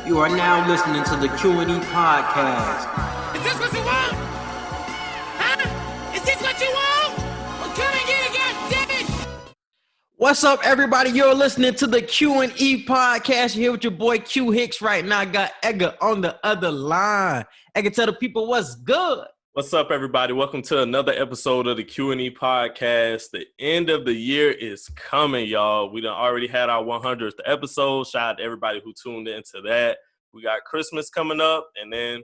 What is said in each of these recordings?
You are now listening to the Q&E Podcast. Is this what you want? Huh? Is this what you want? Well, come and get it, goddammit! What's up, everybody? You're listening to the Q&E Podcast. You're here with your boy Q Hicks right now. I got Edgar on the other line. Edgar, tell the people what's good. What's up, everybody? Welcome to another episode of the Q&E Podcast. The end of the year is coming, y'all. We done already had our 100th episode. Shout out to everybody who tuned into that. We got Christmas coming up, and then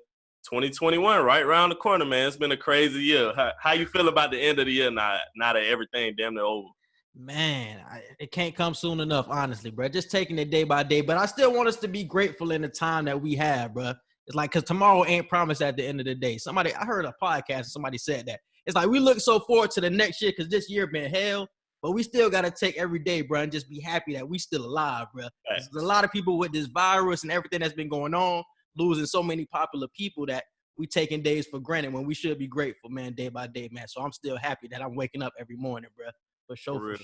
2021 right around the corner, man. It's been a crazy year. How you feel about the end of the year now that everything damn near over? Man, it can't come soon enough, honestly, bro. Just taking it day by day. But I still want us to be grateful in the time that we have, bro. It's like, because tomorrow ain't promised at the end of the day. I heard a podcast, somebody said that. It's like we look so forward to the next year because this year been hell, but we still got to take every day, bro, and just be happy that we still alive, bro. There's a lot of people with this virus and everything that's been going on, losing so many popular people that we taking days for granted when we should be grateful, man, day by day, man. So I'm still happy that I'm waking up every morning, bro, for sure.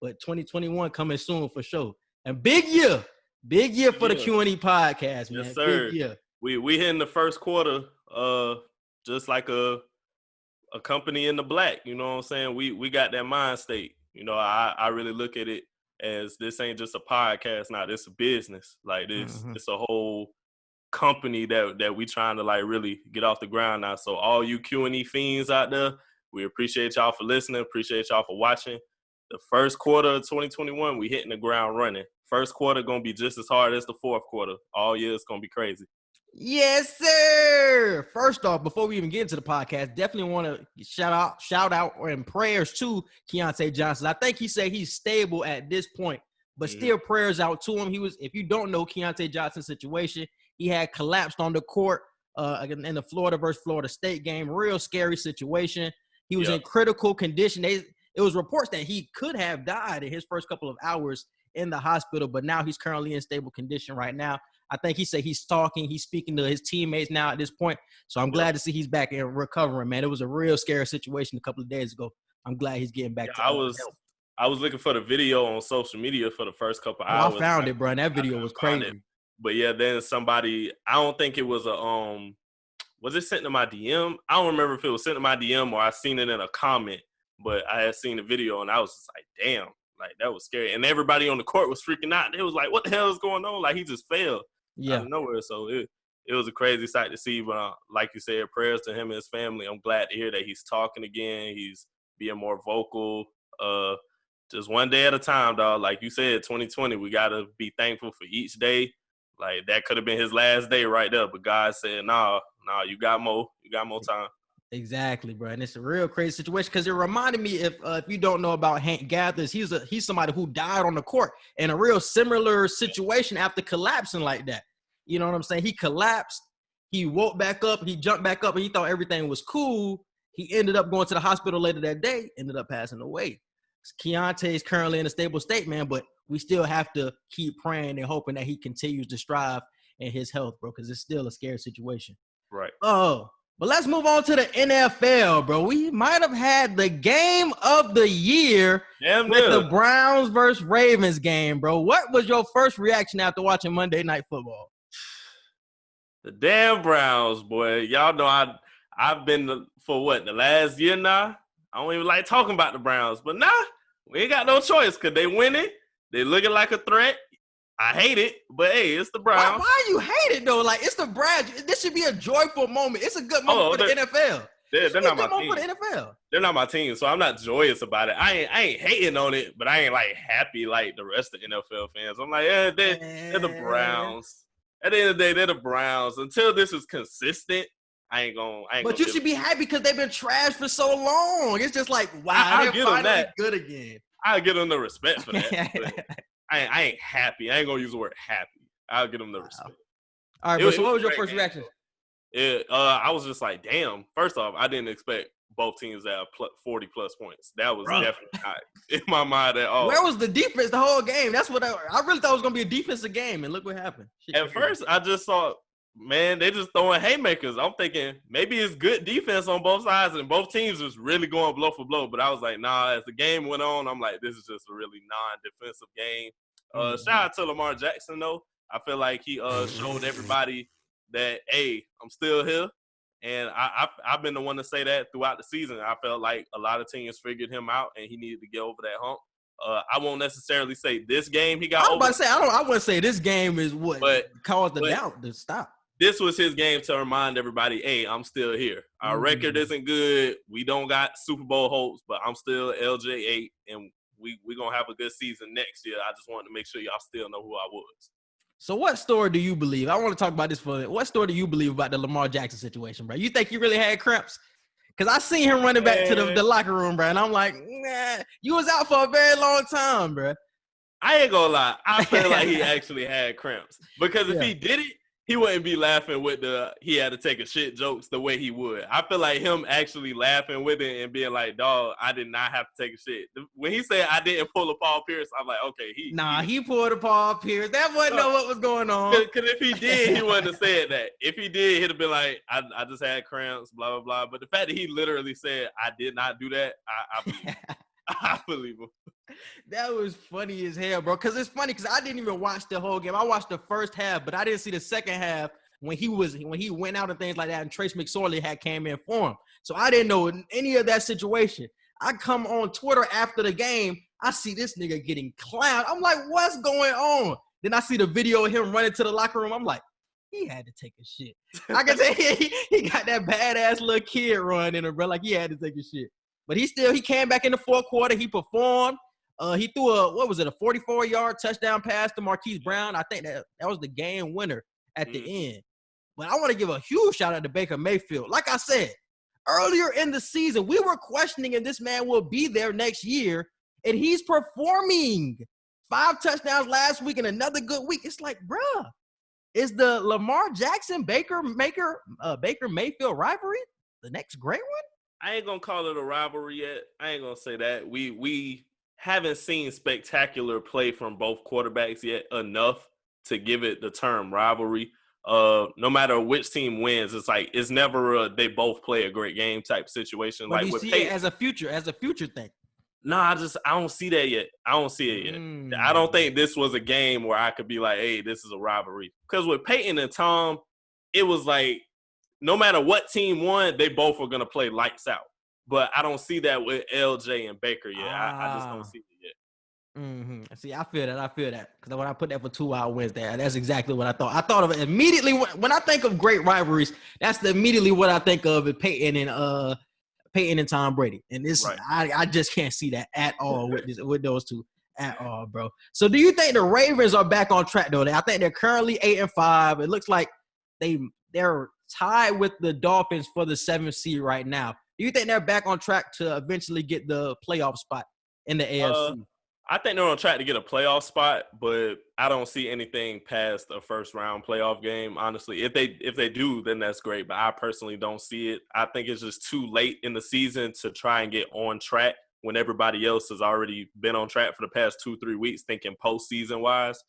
But 2021 coming soon for sure. And big year for the Q&E Podcast, man. Yes, sir. Big year. We hitting the first quarter just like a company in the black, you know what I'm saying? We got that mind state. You know, I really look at it as this ain't just a podcast now, this a business. Like this, it's a whole company that we trying to like really get off the ground now. So all you Q&E fiends out there, we appreciate y'all for listening, appreciate y'all for watching. The first quarter of 2021, we hitting the ground running. First quarter gonna be just as hard as the fourth quarter. All year it's gonna be crazy. Yes, sir. First off, before we even get into the podcast, definitely want to shout out and prayers to Keontae Johnson. I think he said he's stable at this point, but still prayers out to him. If you don't know Keontae Johnson's situation, he had collapsed on the court in the Florida versus Florida State game. Real scary situation. He was in critical condition. It was reports that he could have died in his first couple of hours in the hospital, but now he's currently in stable condition right now. I think he said he's speaking to his teammates now at this point. So I'm glad to see he's back and recovering, man. It was a real scary situation a couple of days ago. I'm glad he's getting back to health. I was looking for the video on social media for the first couple hours. I found it, bro, and that video was crazy. But yeah, then somebody, I don't think it was was it sent to my DM? I don't remember if it was sent to my DM or I seen it in a comment, but I had seen the video and I was just like, damn, like that was scary. And everybody on the court was freaking out. They was like, what the hell is going on? Like he just fell. Out of nowhere. So it was a crazy sight to see. But like you said, prayers to him and his family. I'm glad to hear that he's talking again. He's being more vocal. Just one day at a time, dog. Like you said, 2020, we got to be thankful for each day. Like that could have been his last day right there. But God said, nah, you got more. You got more time. Exactly, bro. And it's a real crazy situation because it reminded me if you don't know about Hank Gathers, he's somebody who died on the court in a real similar situation after collapsing like that. You know what I'm saying? He collapsed. He woke back up. He jumped back up and he thought everything was cool. He ended up going to the hospital later that day, ended up passing away. Keontae is currently in a stable state, man, but we still have to keep praying and hoping that he continues to strive in his health, bro, because it's still a scary situation. Right. But let's move on to the NFL, bro. We might have had the game of the year with the Browns versus Ravens game, bro. What was your first reaction after watching Monday Night Football? The damn Browns, boy. Y'all know I've been for the last year now? I don't even like talking about the Browns. But we ain't got no choice because they winning. They looking like a threat. I hate it, but hey, it's the Browns. Why you hate it, though? Like, it's the Browns. This should be a joyful moment. It's a good moment for the NFL. They're not my team. For the NFL. They're not my team, so I'm not joyous about it. I ain't hating on it, but I ain't, like, happy like the rest of NFL fans. I'm like, they're the Browns. At the end of the day, they're the Browns. Until this is consistent, I ain't gonna. But you should be happy because they've been trashed for so long. It's just like, wow, they're finally good again. I'll give them the respect for that. But I ain't happy. I ain't gonna use the word happy. I'll give them the respect. All right, so what was your first reaction? I was just like, damn. First off, I didn't expect both teams to have 40-plus points. That was definitely not in my mind at all. Where was the defense the whole game? That's what I really thought it was going to be a defensive game, and look what happened. At first, I just thought, man, they just throwing haymakers. I'm thinking maybe it's good defense on both sides, and both teams was really going blow for blow. But I was like, nah, as the game went on, I'm like, this is just a really non-defensive game. Shout out to Lamar Jackson, though. I feel like he showed everybody that, hey, I'm still here. And I've been the one to say that throughout the season. I felt like a lot of teams figured him out, and he needed to get over that hump. I won't necessarily say this game he got over. I was about to say, I wouldn't say this game is what caused the doubt to stop. This was his game to remind everybody, hey, I'm still here. Our record isn't good. We don't got Super Bowl hopes, but I'm still LJ8, and we going to have a good season next year. I just wanted to make sure y'all still know who I was. So what story do you believe? I want to talk about this for a minute. What story do you believe about the Lamar Jackson situation, bro? You think he really had cramps? Because I seen him running back to the locker room, bro, and I'm like, nah, you was out for a very long time, bro. I ain't gonna lie. I feel like he actually had cramps. Because if he did it, he wouldn't be laughing with he had to take a shit jokes the way he would. I feel like him actually laughing with it and being like, dog, I did not have to take a shit. When he said I didn't pull a Paul Pierce, I'm like, okay. He pulled a Paul Pierce. That wasn't know what was going on. Because if he did, he wouldn't have said that. If he did, he'd have been like, I just had cramps, blah, blah, blah. But the fact that he literally said, I did not do that, I believe him. I believe him. That was funny as hell, bro. Because it's funny because I didn't even watch the whole game. I watched the first half, but I didn't see the second half when he went out and things like that, and Trace McSorley had came in for him. So I didn't know any of that situation. I come on Twitter after the game, I see this nigga getting clowned. I'm like, what's going on? Then I see the video of him running to the locker room. I'm like, he had to take a shit. I can say he got that badass little kid run in him, bro. Like he had to take a shit. But he came back in the fourth quarter. He performed. He threw a 44-yard touchdown pass to Marquise Brown. I think that was the game winner at the end. But I want to give a huge shout out to Baker Mayfield. Like I said, earlier in the season, we were questioning if this man will be there next year, and he's performing. 5 touchdowns last week and another good week. It's like, bruh, is the Lamar Jackson Baker Mayfield rivalry the next great one? I ain't gonna call it a rivalry yet. I ain't gonna say that. We haven't seen spectacular play from both quarterbacks yet enough to give it the term rivalry. No matter which team wins, it's like it's never they both play a great game type situation. But like you with see Peyton, it as a future thing. No, I don't see that yet. I don't see it yet. I don't think this was a game where I could be like, hey, this is a rivalry. Because with Peyton and Tom, it was like no matter what team won, they both were going to play lights out. But I don't see that with LJ and Baker yet. I just don't see it yet. Mm-hmm. See, I feel that. Because when I put that for 2-hour Wednesday, that's exactly what I thought. I thought of it immediately. When I think of great rivalries, that's immediately what I think of is Peyton and Tom Brady. And this, right. I just can't see that at all with those two at all, bro. So do you think the Ravens are back on track, though? I think they're currently 8-5. It looks like they're tied with the Dolphins for the 7th seed right now. Do you think they're back on track to eventually get the playoff spot in the AFC? I think they're on track to get a playoff spot, but I don't see anything past a first-round playoff game, honestly. If they do, then that's great, but I personally don't see it. I think it's just too late in the season to try and get on track when everybody else has already been on track for the past 2-3 weeks, thinking postseason-wise.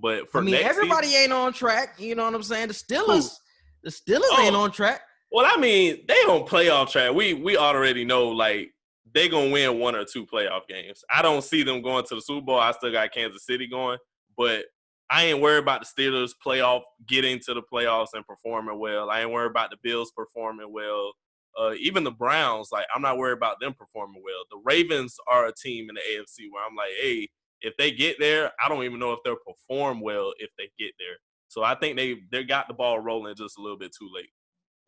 But for everybody ain't on track. You know what I'm saying? The Steelers ain't on track. Well, I mean, they on playoff track. We already know, like, they going to win 1 or 2 playoff games. I don't see them going to the Super Bowl. I still got Kansas City going. But I ain't worried about the Steelers getting to the playoffs and performing well. I ain't worried about the Bills performing well. Even the Browns, like, I'm not worried about them performing well. The Ravens are a team in the AFC where I'm like, hey, if they get there, I don't even know if they'll perform well if they get there. So I think they got the ball rolling just a little bit too late.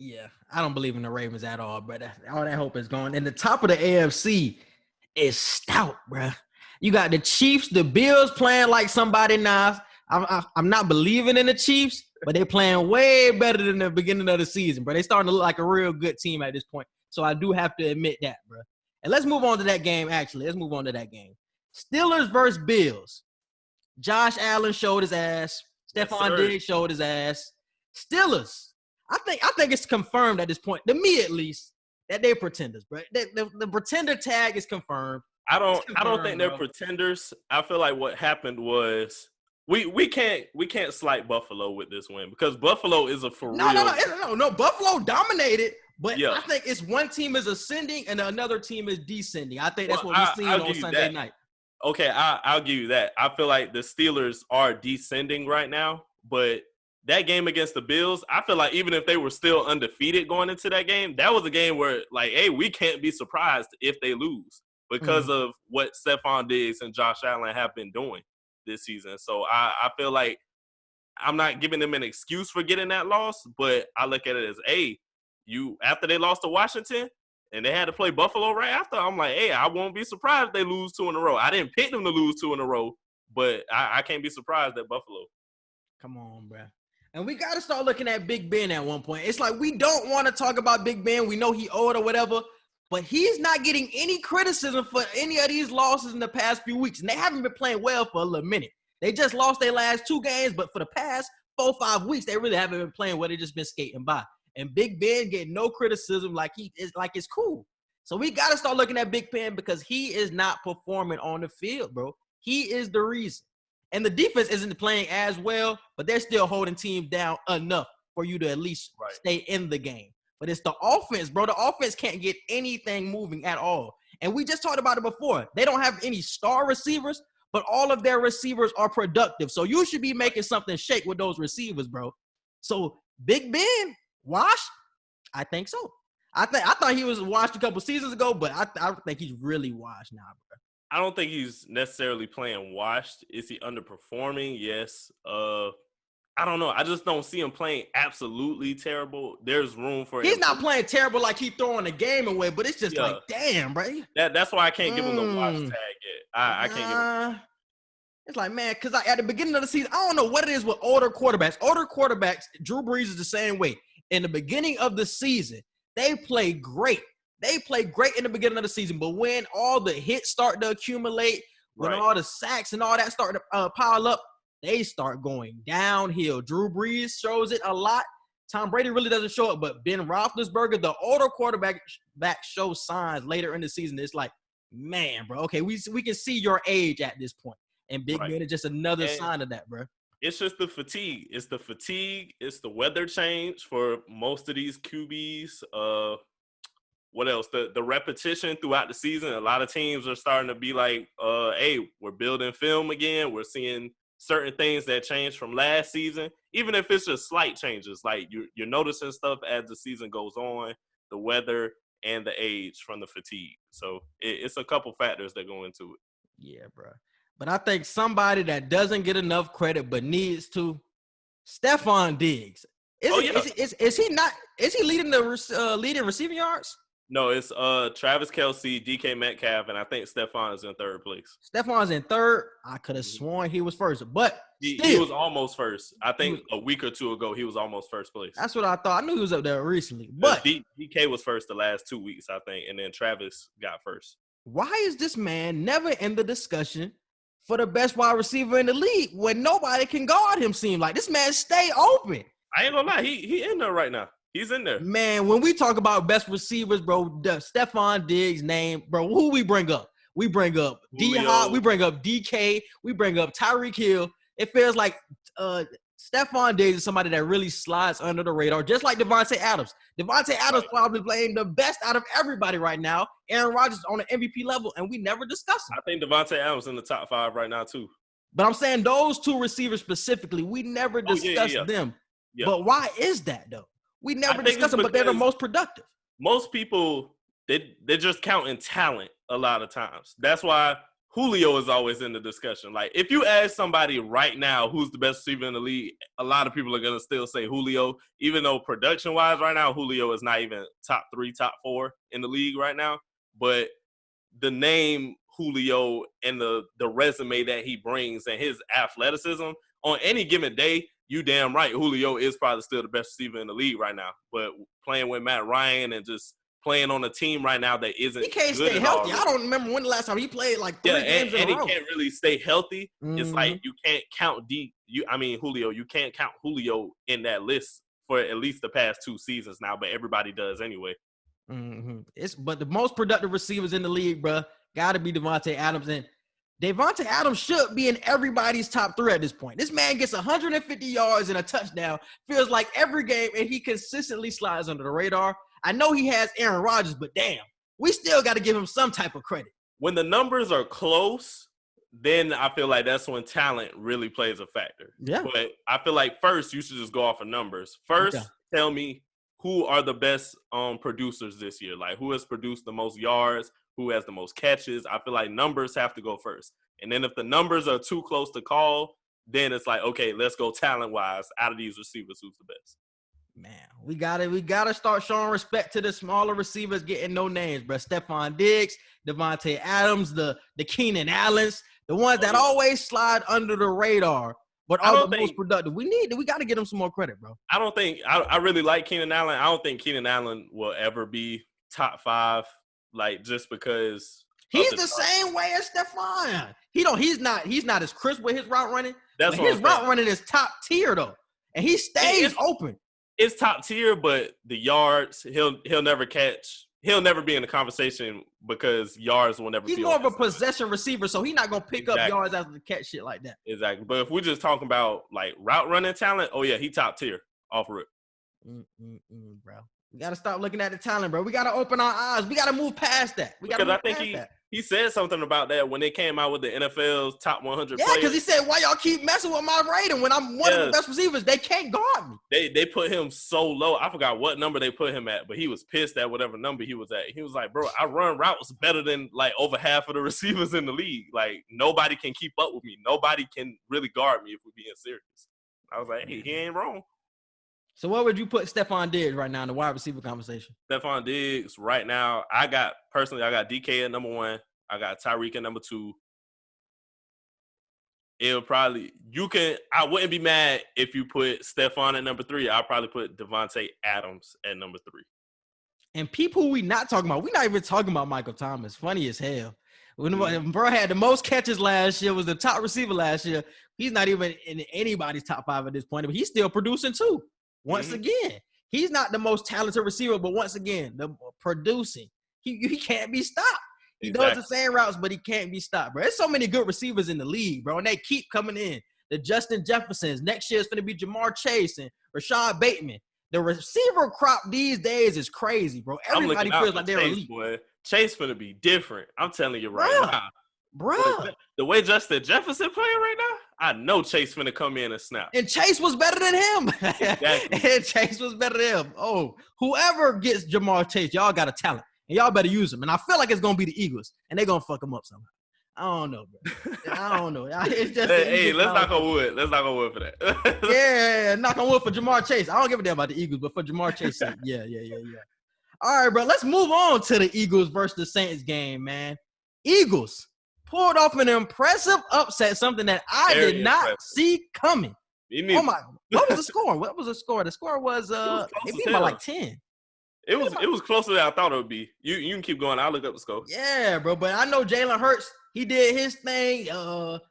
Yeah, I don't believe in the Ravens at all, but all that hope is gone. And the top of the AFC is stout, bro. You got the Chiefs, the Bills playing like somebody now. I'm not believing in the Chiefs, but they're playing way better than the beginning of the season, bro. They're starting to look like a real good team at this point. So I do have to admit that, bro. And let's move on to that game, actually. Let's move on to that game. Steelers versus Bills. Josh Allen showed his ass. Stephon Diggs showed his ass. Steelers. I think it's confirmed at this point, to me at least, that they're pretenders, bro. The pretender tag is confirmed. I don't think they're pretenders. I feel like what happened was we can't slight Buffalo with this win because Buffalo is a for real. No. Buffalo dominated, but yeah. I think it's one team is ascending and another team is descending. I think that's what we seen on Sunday night. Okay, I'll give you that. I feel like the Steelers are descending right now, but that game against the Bills, I feel like even if they were still undefeated going into that game, that was a game where, like, hey, we can't be surprised if they lose because of what STEFON Diggs and Josh Allen have been doing this season. So I feel like I'm not giving them an excuse for getting that loss, but I look at it as, hey, after they lost to Washington and they had to play Buffalo right after, I'm like, hey, I won't be surprised if they lose 2 in a row. I didn't pick them to lose 2 in a row, but I can't be surprised at Buffalo. Come on, bro. And we got to start looking at Big Ben at one point. It's like we don't want to talk about Big Ben. We know he old or whatever, but he's not getting any criticism for any of these losses in the past few weeks. And they haven't been playing well for a little minute. They just lost their last 2 games, but for the past 4-5 weeks, they really haven't been playing well. They just been skating by. And Big Ben getting no criticism it's cool. So we got to start looking at Big Ben because he is not performing on the field, bro. He is the reason. And the defense isn't playing as well, but they're still holding teams down enough for you to at least stay in the game. But it's the offense, bro. The offense can't get anything moving at all. And we just talked about it before. They don't have any star receivers, but all of their receivers are productive. So you should be making something shake with those receivers, bro. So Big Ben, washed? I think so. I thought he was washed a couple seasons ago, but I think he's really washed now, bro. I don't think he's necessarily playing washed. Is he underperforming? Yes. I don't know. I just don't see him playing absolutely terrible. There's room for He's not playing terrible like he throwing the game away, but it's just like, damn, bro. That's why I can't give him the wash tag yet. I can't give him. It's like, man, because at the beginning of the season, I don't know what it is with older quarterbacks. Older quarterbacks, Drew Brees is the same way. In the beginning of the season, they play great. They play great in the beginning of the season, but when all the hits start to accumulate, when all the sacks and all that start to pile up, they start going downhill. Drew Brees shows it a lot. Tom Brady really doesn't show it, but Ben Roethlisberger, the older quarterback, shows signs later in the season. It's like, man, bro, okay, we can see your age at this point. And Big Ben is just another sign of that, bro. It's just the fatigue. It's the fatigue. It's the weather change for most of these QBs. What else? The repetition throughout the season. A lot of teams are starting to be like, hey, we're building film again. We're seeing certain things that changed from last season, even if it's just slight changes. Like you're noticing stuff as the season goes on, the weather and the age from the fatigue. So it's a couple factors that go into it. Yeah, bro. But I think somebody that doesn't get enough credit but needs to, STEFON Diggs. Is he leading the leading receiving yards? No, it's Travis Kelce, DK Metcalf, and I think STEFON is in third place. STEFON's in third. I could have sworn he was first, but he was almost first. I think a week or two ago he was almost first place. That's what I thought. I knew he was up there recently, but DK was first the last 2 weeks, I think, and then Travis got first. Why is this man never in the discussion for the best wide receiver in the league when nobody can guard him? Seem like this man stay open. I ain't gonna lie, he in there right now. He's in there. Man, when we talk about best receivers, bro, the STEFON Diggs name, bro, who we bring up? We bring up D-Hop, we bring up DK, we bring up Tyreek Hill. It feels like STEFON Diggs is somebody that really slides under the radar, just like Devontae Adams. Devontae Adams probably playing the best out of everybody right now. Aaron Rodgers on an MVP level, and we never discuss him. I think Devontae Adams in the top 5 right now, too. But I'm saying those 2 receivers specifically, we never discuss them. Yeah. But why is that, though? We never discuss them, but they're the most productive. Most people, they're just counting talent a lot of times. That's why Julio is always in the discussion. Like, if you ask somebody right now who's the best receiver in the league, a lot of people are going to still say Julio, even though production-wise right now, Julio is not even top 3, top 4 in the league right now. But the name Julio and the resume that he brings and his athleticism, on any given day, you damn right, Julio is probably still the best receiver in the league right now. But playing with Matt Ryan and just playing on a team right now that isn't he can't good stay healthy. I don't remember when the last time he played like 3 games in a row. And he can't really stay healthy. It's like you can't count Julio. You can't count Julio in that list for at least the past 2 seasons now, but everybody does anyway. But the most productive receivers in the league, bro, got to be Devontae Adams. And Devontae Adams should be in everybody's top 3 at this point. This man gets 150 yards and a touchdown, feels like every game, and he consistently slides under the radar. I know he has Aaron Rodgers, but damn, we still got to give him some type of credit. When the numbers are close, then I feel like that's when talent really plays a factor. Yeah. But I feel like first you should just go off of numbers. First, tell me who are the best producers this year. Like who has produced the most yards, who has the most catches. I feel like numbers have to go first. And then if the numbers are too close to call, then it's like, okay, let's go talent-wise out of these receivers, who's the best. Man, we gotta start showing respect to the smaller receivers getting no names, bro. Stephon Diggs, Devontae Adams, the Keenan Allens, the ones that always slide under the radar, but are the most productive. We got to get them some more credit, bro. I don't think I really like Keenan Allen. I don't think Keenan Allen will ever be top 5, like just because he's the same way as Stephon. He's not as crisp with his route running. That's but his route running is top tier though, and he stays open. It's top tier, but the yards he'll never catch. He'll never be in the conversation because yards will never. He's more of a possession receiver, so he's not gonna pick up yards after the catch shit like that. Exactly. But if we're just talking about like route running talent, oh yeah, he top tier off rip. Bro, we gotta stop looking at the talent, bro. We gotta open our eyes. We gotta move past that. Because I think he said something about that when they came out with the NFL's top 100 players. Yeah, because he said, why y'all keep messing with my rating when I'm one of the best receivers? They can't guard me. They put him so low. I forgot what number they put him at, but he was pissed at whatever number he was at. He was like, bro, I run routes better than like over half of the receivers in the league. Like, nobody can keep up with me. Nobody can really guard me if we're being serious. I was like, hey, he ain't wrong. So what would you put Stephon Diggs right now in the wide receiver conversation? Stephon Diggs right now, I got DK at number 1. I got Tyreek at number 2. I wouldn't be mad if you put Stephon at number 3. I'll probably put Devontae Adams at number 3. And people we not talking about, we're not even talking about Michael Thomas. Funny as hell. When bro had the most catches last year, was the top receiver last year. He's not even in anybody's top 5 at this point, but he's still producing too. Once again, he's not the most talented receiver, but once again, the producing. He can't be stopped. He does the same routes, but he can't be stopped, bro. There's so many good receivers in the league, bro, and they keep coming in. The Justin Jeffersons. Next year is going to be Jamar Chase and Rashad Bateman. The receiver crop these days is crazy, bro. Everybody feels like they're elite. Boy. Chase going to be different. I'm telling you right now. Bro. The way Justin Jefferson playing right now, I know Chase finna come in and snap. And Chase was better than him. Exactly. And Chase was better than him. Oh, whoever gets Jamar Chase, y'all got a talent. And y'all better use him. And I feel like it's going to be the Eagles. And they're going to fuck him up somehow. I don't know, bro. I don't know. It's just hey, let's knock on wood. Let's knock on wood for that. Yeah, knock on wood for Jamar Chase. I don't give a damn about the Eagles, but for Jamar Chase, yeah. All right, bro. Let's move on to the Eagles versus the Saints game, man. Eagles pulled off an impressive upset, something that I did not see coming. Oh my! What was the score? The score was they beat by like 10. It was closer than I thought it would be. You can keep going. I'll look up the score. Yeah, bro. But I know Jalen Hurts, he did his thing.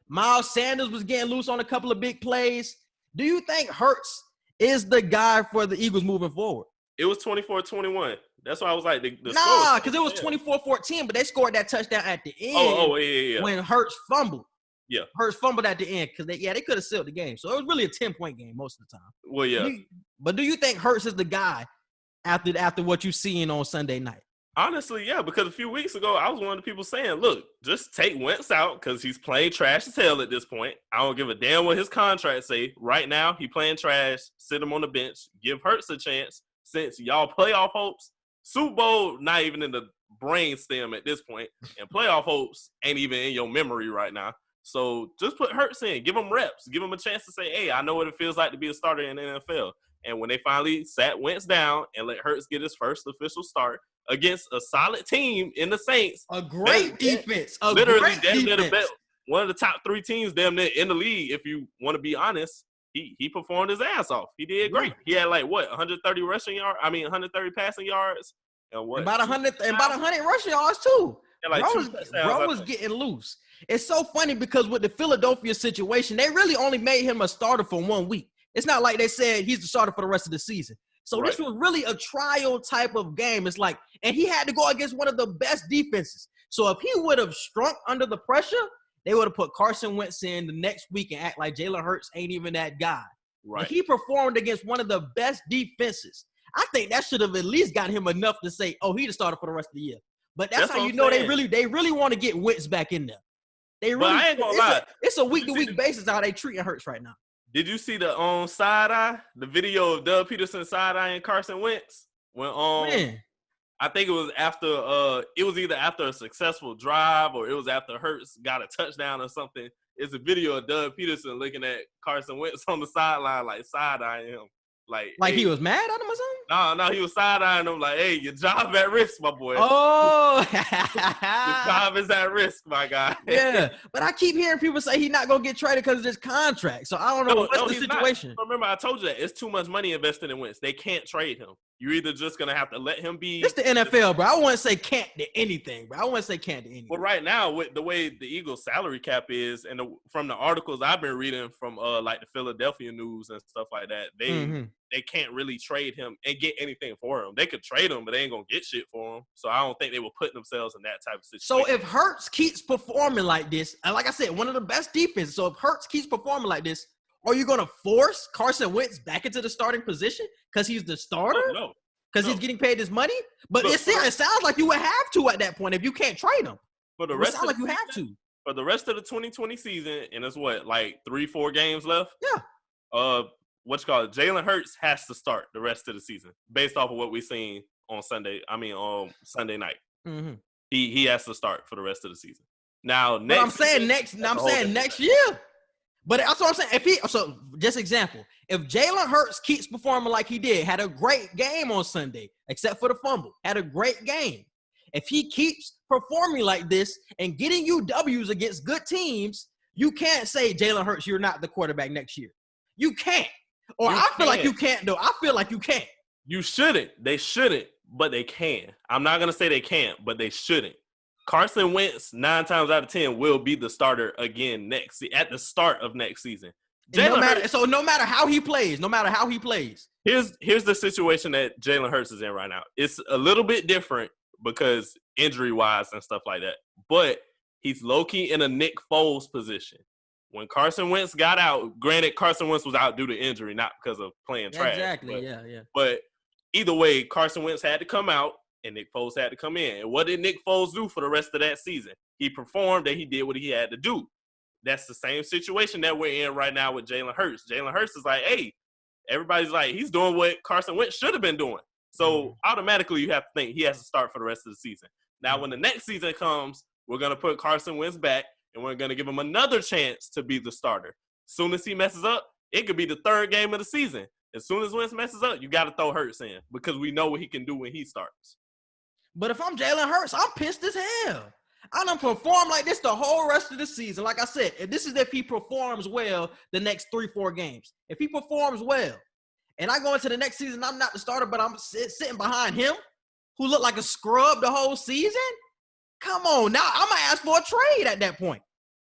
Miles Sanders was getting loose on a couple of big plays. Do you think Hurts is the guy for the Eagles moving forward? It was 24-21. That's why I was like, the nah, because it was 24-14, but they scored that touchdown at the end. Yeah. When Hurts fumbled. Yeah. Hurts fumbled at the end because they could have sealed the game. So it was really a 10-point game most of the time. Well, yeah. But do you think Hurts is the guy after what you've seen on Sunday night? Honestly, yeah, because a few weeks ago, I was one of the people saying, look, just take Wentz out because he's playing trash as hell at this point. I don't give a damn what his contract say. Right now, he playing trash. Sit him on the bench. Give Hurts a chance. Since y'all playoff hopes, Super Bowl not even in the brain stem at this point, and playoff hopes ain't even in your memory right now. So just put Hurts in. Give him reps. Give him a chance to say, hey, I know what it feels like to be a starter in the NFL. And when they finally sat Wentz down and let Hurts get his first official start against a solid team in the Saints. A great defense. Literally, damn near the best. One of the top 3 teams damn near in the league, if you want to be honest. He performed his ass off. He did great. He had 130 rushing yards. 130 passing yards. And what? About 100 rushing yards too. And bro was getting loose. It's so funny because with the Philadelphia situation, they really only made him a starter for 1 week. It's not like they said he's the starter for the rest of the season. So This was really a trial type of game. It's like, and he had to go against one of the best defenses. So if he would have shrunk under the pressure, they would have put Carson Wentz in the next week and act like Jalen Hurts ain't even that guy. Right. But he performed against one of the best defenses. I think that should have at least got him enough to say, oh, he the starter for the rest of the year. But that's how you know they really want to get Wentz back in there. They But really, I ain't gonna lie. It's a week-to-week basis how they treating Hurts right now. Did you see the side eye? The video of Doug Peterson side eyeing Carson Wentz when Man. I think it was after it was either after a successful drive or it was after Hurts got a touchdown or something. It's a video of Doug Peterson looking at Carson Wentz on the sideline, like side eyeing him, like hey, he was mad at him or something. No, he was side eyeing him like, "Hey, your job at risk, my boy. Oh, your job is at risk, my guy." Yeah, but I keep hearing people say he's not gonna get traded because of this contract. So I don't know what's the situation. Remember, I told you that it's too much money invested in Wentz. They can't trade him. You're either just gonna have to let him be. It's the NFL, bro. I wouldn't say can't to anything, bro. I wouldn't say can't to anything. Well, right now, with the way the Eagles' salary cap is, and from the articles I've been reading from like the Philadelphia News and stuff like that, they can't really trade him and get anything for him. They could trade him, but they ain't gonna get shit for him. So I don't think they will put themselves in that type of situation. So if Hurts keeps performing like this, and like I said, one of the best defenses. So if Hurts keeps performing like this, are you gonna force Carson Wentz back into the starting position because he's the starter? No. Because he's getting paid his money? But it sounds like you would have to at that point if you can't trade him. For the It rest sounds like you have to. For the rest of the 2020 season, and it's what, like 3-4 games left? Yeah. Jalen Hurts has to start the rest of the season based off of what we've seen on Sunday night. Mm-hmm. He has to start for the rest of the season. Now, next year. But that's what I'm saying. So just example, if Jalen Hurts keeps performing like he did, had a great game on Sunday, except for the fumble, had a great game. If he keeps performing like this and getting you W's against good teams, you can't say, Jalen Hurts, you're not the quarterback next year. You can't. Or I feel like you can't, though. I feel like you can't. You shouldn't. They shouldn't, but they can. I'm not going to say they can't, but they shouldn't. Carson Wentz, 9 times out of 10, will be the starter again at the start of next season. No matter how he plays, Here's the situation that Jalen Hurts is in right now. It's a little bit different because injury-wise and stuff like that. But he's low-key in a Nick Foles position. When Carson Wentz got out, granted, Carson Wentz was out due to injury, not because of playing trash. Exactly, yeah. But either way, Carson Wentz had to come out, and Nick Foles had to come in. And what did Nick Foles do for the rest of that season? He performed and he did what he had to do. That's the same situation that we're in right now with Jalen Hurts. Jalen Hurts is like, hey, everybody's like, he's doing what Carson Wentz should have been doing. So automatically you have to think he has to start for the rest of the season. Now, when the next season comes, we're going to put Carson Wentz back, and we're going to give him another chance to be the starter. As soon as he messes up, it could be the 3rd game of the season. As soon as Wentz messes up, you got to throw Hurts in because we know what he can do when he starts. But if I'm Jalen Hurts, I'm pissed as hell. I done perform like this the whole rest of the season. Like I said, if he performs well the next 3-4 games. If he performs well, and I go into the next season, I'm not the starter, but I'm sitting behind him, who looked like a scrub the whole season. Come on, now I'm gonna ask for a trade at that point.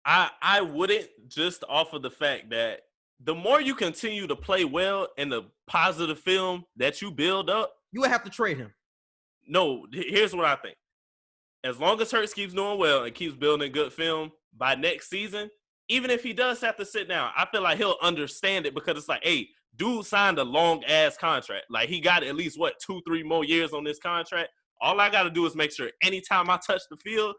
I wouldn't, just off of the fact that the more you continue to play well and the positive film that you build up, you would have to trade him. No, here's what I think. As long as Hurts keeps doing well and keeps building good film, by next season, even if he does have to sit down, I feel like he'll understand it because it's like, hey, dude signed a long-ass contract. Like, he got at least, 2-3 more years on this contract. All I got to do is make sure anytime I touch the field,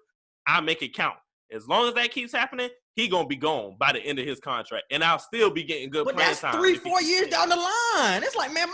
I make it count. As long as that keeps happening, he going to be gone by the end of his contract. And I'll still be getting good playing time. But that's 3-4 years down the line. It's like, man,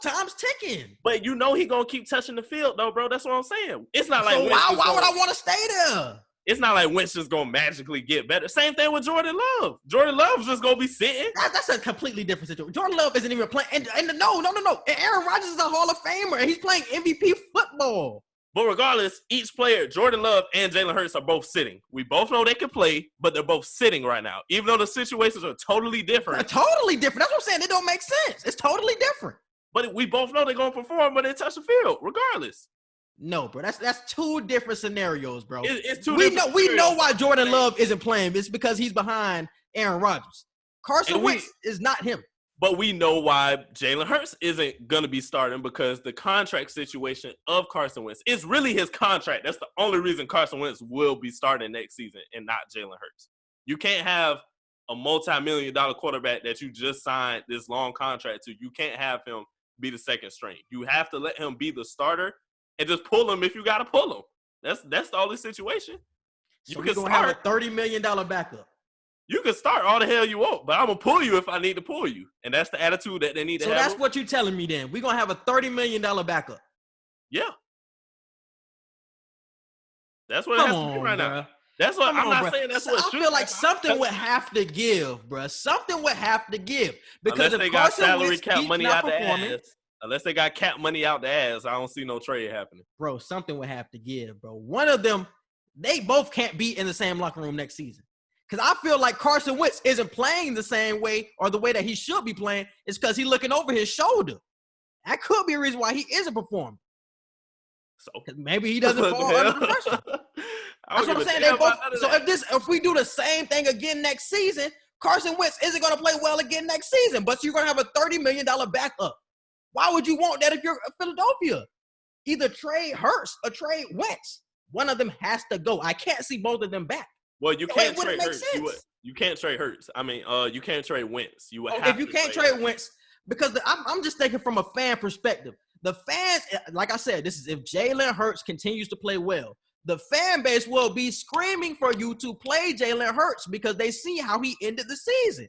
time's ticking. But you know he going to keep touching the field, though, bro. That's what I'm saying. It's not like so why would I want to stay there? It's not like Wentz just going to magically get better. Same thing with Jordan Love. Jordan Love's just going to be sitting. That's a completely different situation. Jordan Love isn't even playing. And no. And Aaron Rodgers is a Hall of Famer, and he's playing MVP football. But regardless, each player, Jordan Love and Jalen Hurts, are both sitting. We both know they can play, but they're both sitting right now. Even though the situations are totally different. They're totally different. That's what I'm saying. It don't make sense. It's totally different. But we both know they're going to perform when they touch the field, regardless. No, bro. That's 2 different scenarios, bro. It's 2 we different We know why Jordan Love isn't playing. It's because he's behind Aaron Rodgers. Carson Wentz is not him. But we know why Jalen Hurts isn't going to be starting, because the contract situation of Carson Wentz is really his contract. That's the only reason Carson Wentz will be starting next season and not Jalen Hurts. You can't have a multi-million-dollar quarterback that you just signed this long contract to. You can't have him be the second string. You have to let him be the starter and just pull him if you got to pull him. That's the only situation. So we're going to have a $30 million backup. You can start all the hell you want, but I'm going to pull you if I need to pull you. And that's the attitude that they need to have. So that's what you're telling me then. We're going to have a $30 million backup. Yeah. That's what it has to be right now. That's what I'm not saying. That's what I feel like something would have to give, bro. Something would have to give because if they got salary cap money out the ass, unless they got cap money out the ass, I don't see no trade happening. Bro, something would have to give, bro. One of them, they both can't be in the same locker room next season. Because I feel like Carson Wentz isn't playing the same way or the way that he should be playing. It's because he's looking over his shoulder. That could be a reason why he isn't performing. So maybe he doesn't fall under the pressure. That's what I'm saying. They both. So if we do the same thing again next season, Carson Wentz isn't going to play well again next season. But you're going to have a $30 million backup. Why would you want that if you're Philadelphia? Either trade Hurts or trade Wentz. One of them has to go. I can't see both of them back. Well, you can't trade Hurts. You can't trade Hurts. I mean, you can't trade Wentz. You would have if you can't trade Wentz, because I'm just thinking from a fan perspective. The fans, like I said, this is if Jalen Hurts continues to play well. The fan base will be screaming for you to play Jalen Hurts because they see how he ended the season.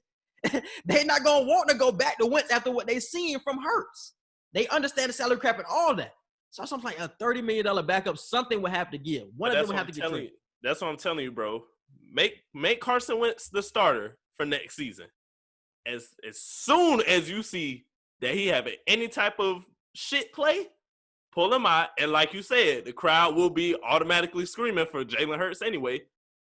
They're not going to want to go back to Wentz after what they've seen from Hurts. They understand the salary cap and all that. So something like a $30 million backup, something would have to give. One of them would have to get traded. That's what I'm telling you, bro. Make Carson Wentz the starter for next season. As soon as you see that he having any type of shit play, pull him out. And like you said, the crowd will be automatically screaming for Jalen Hurts anyway.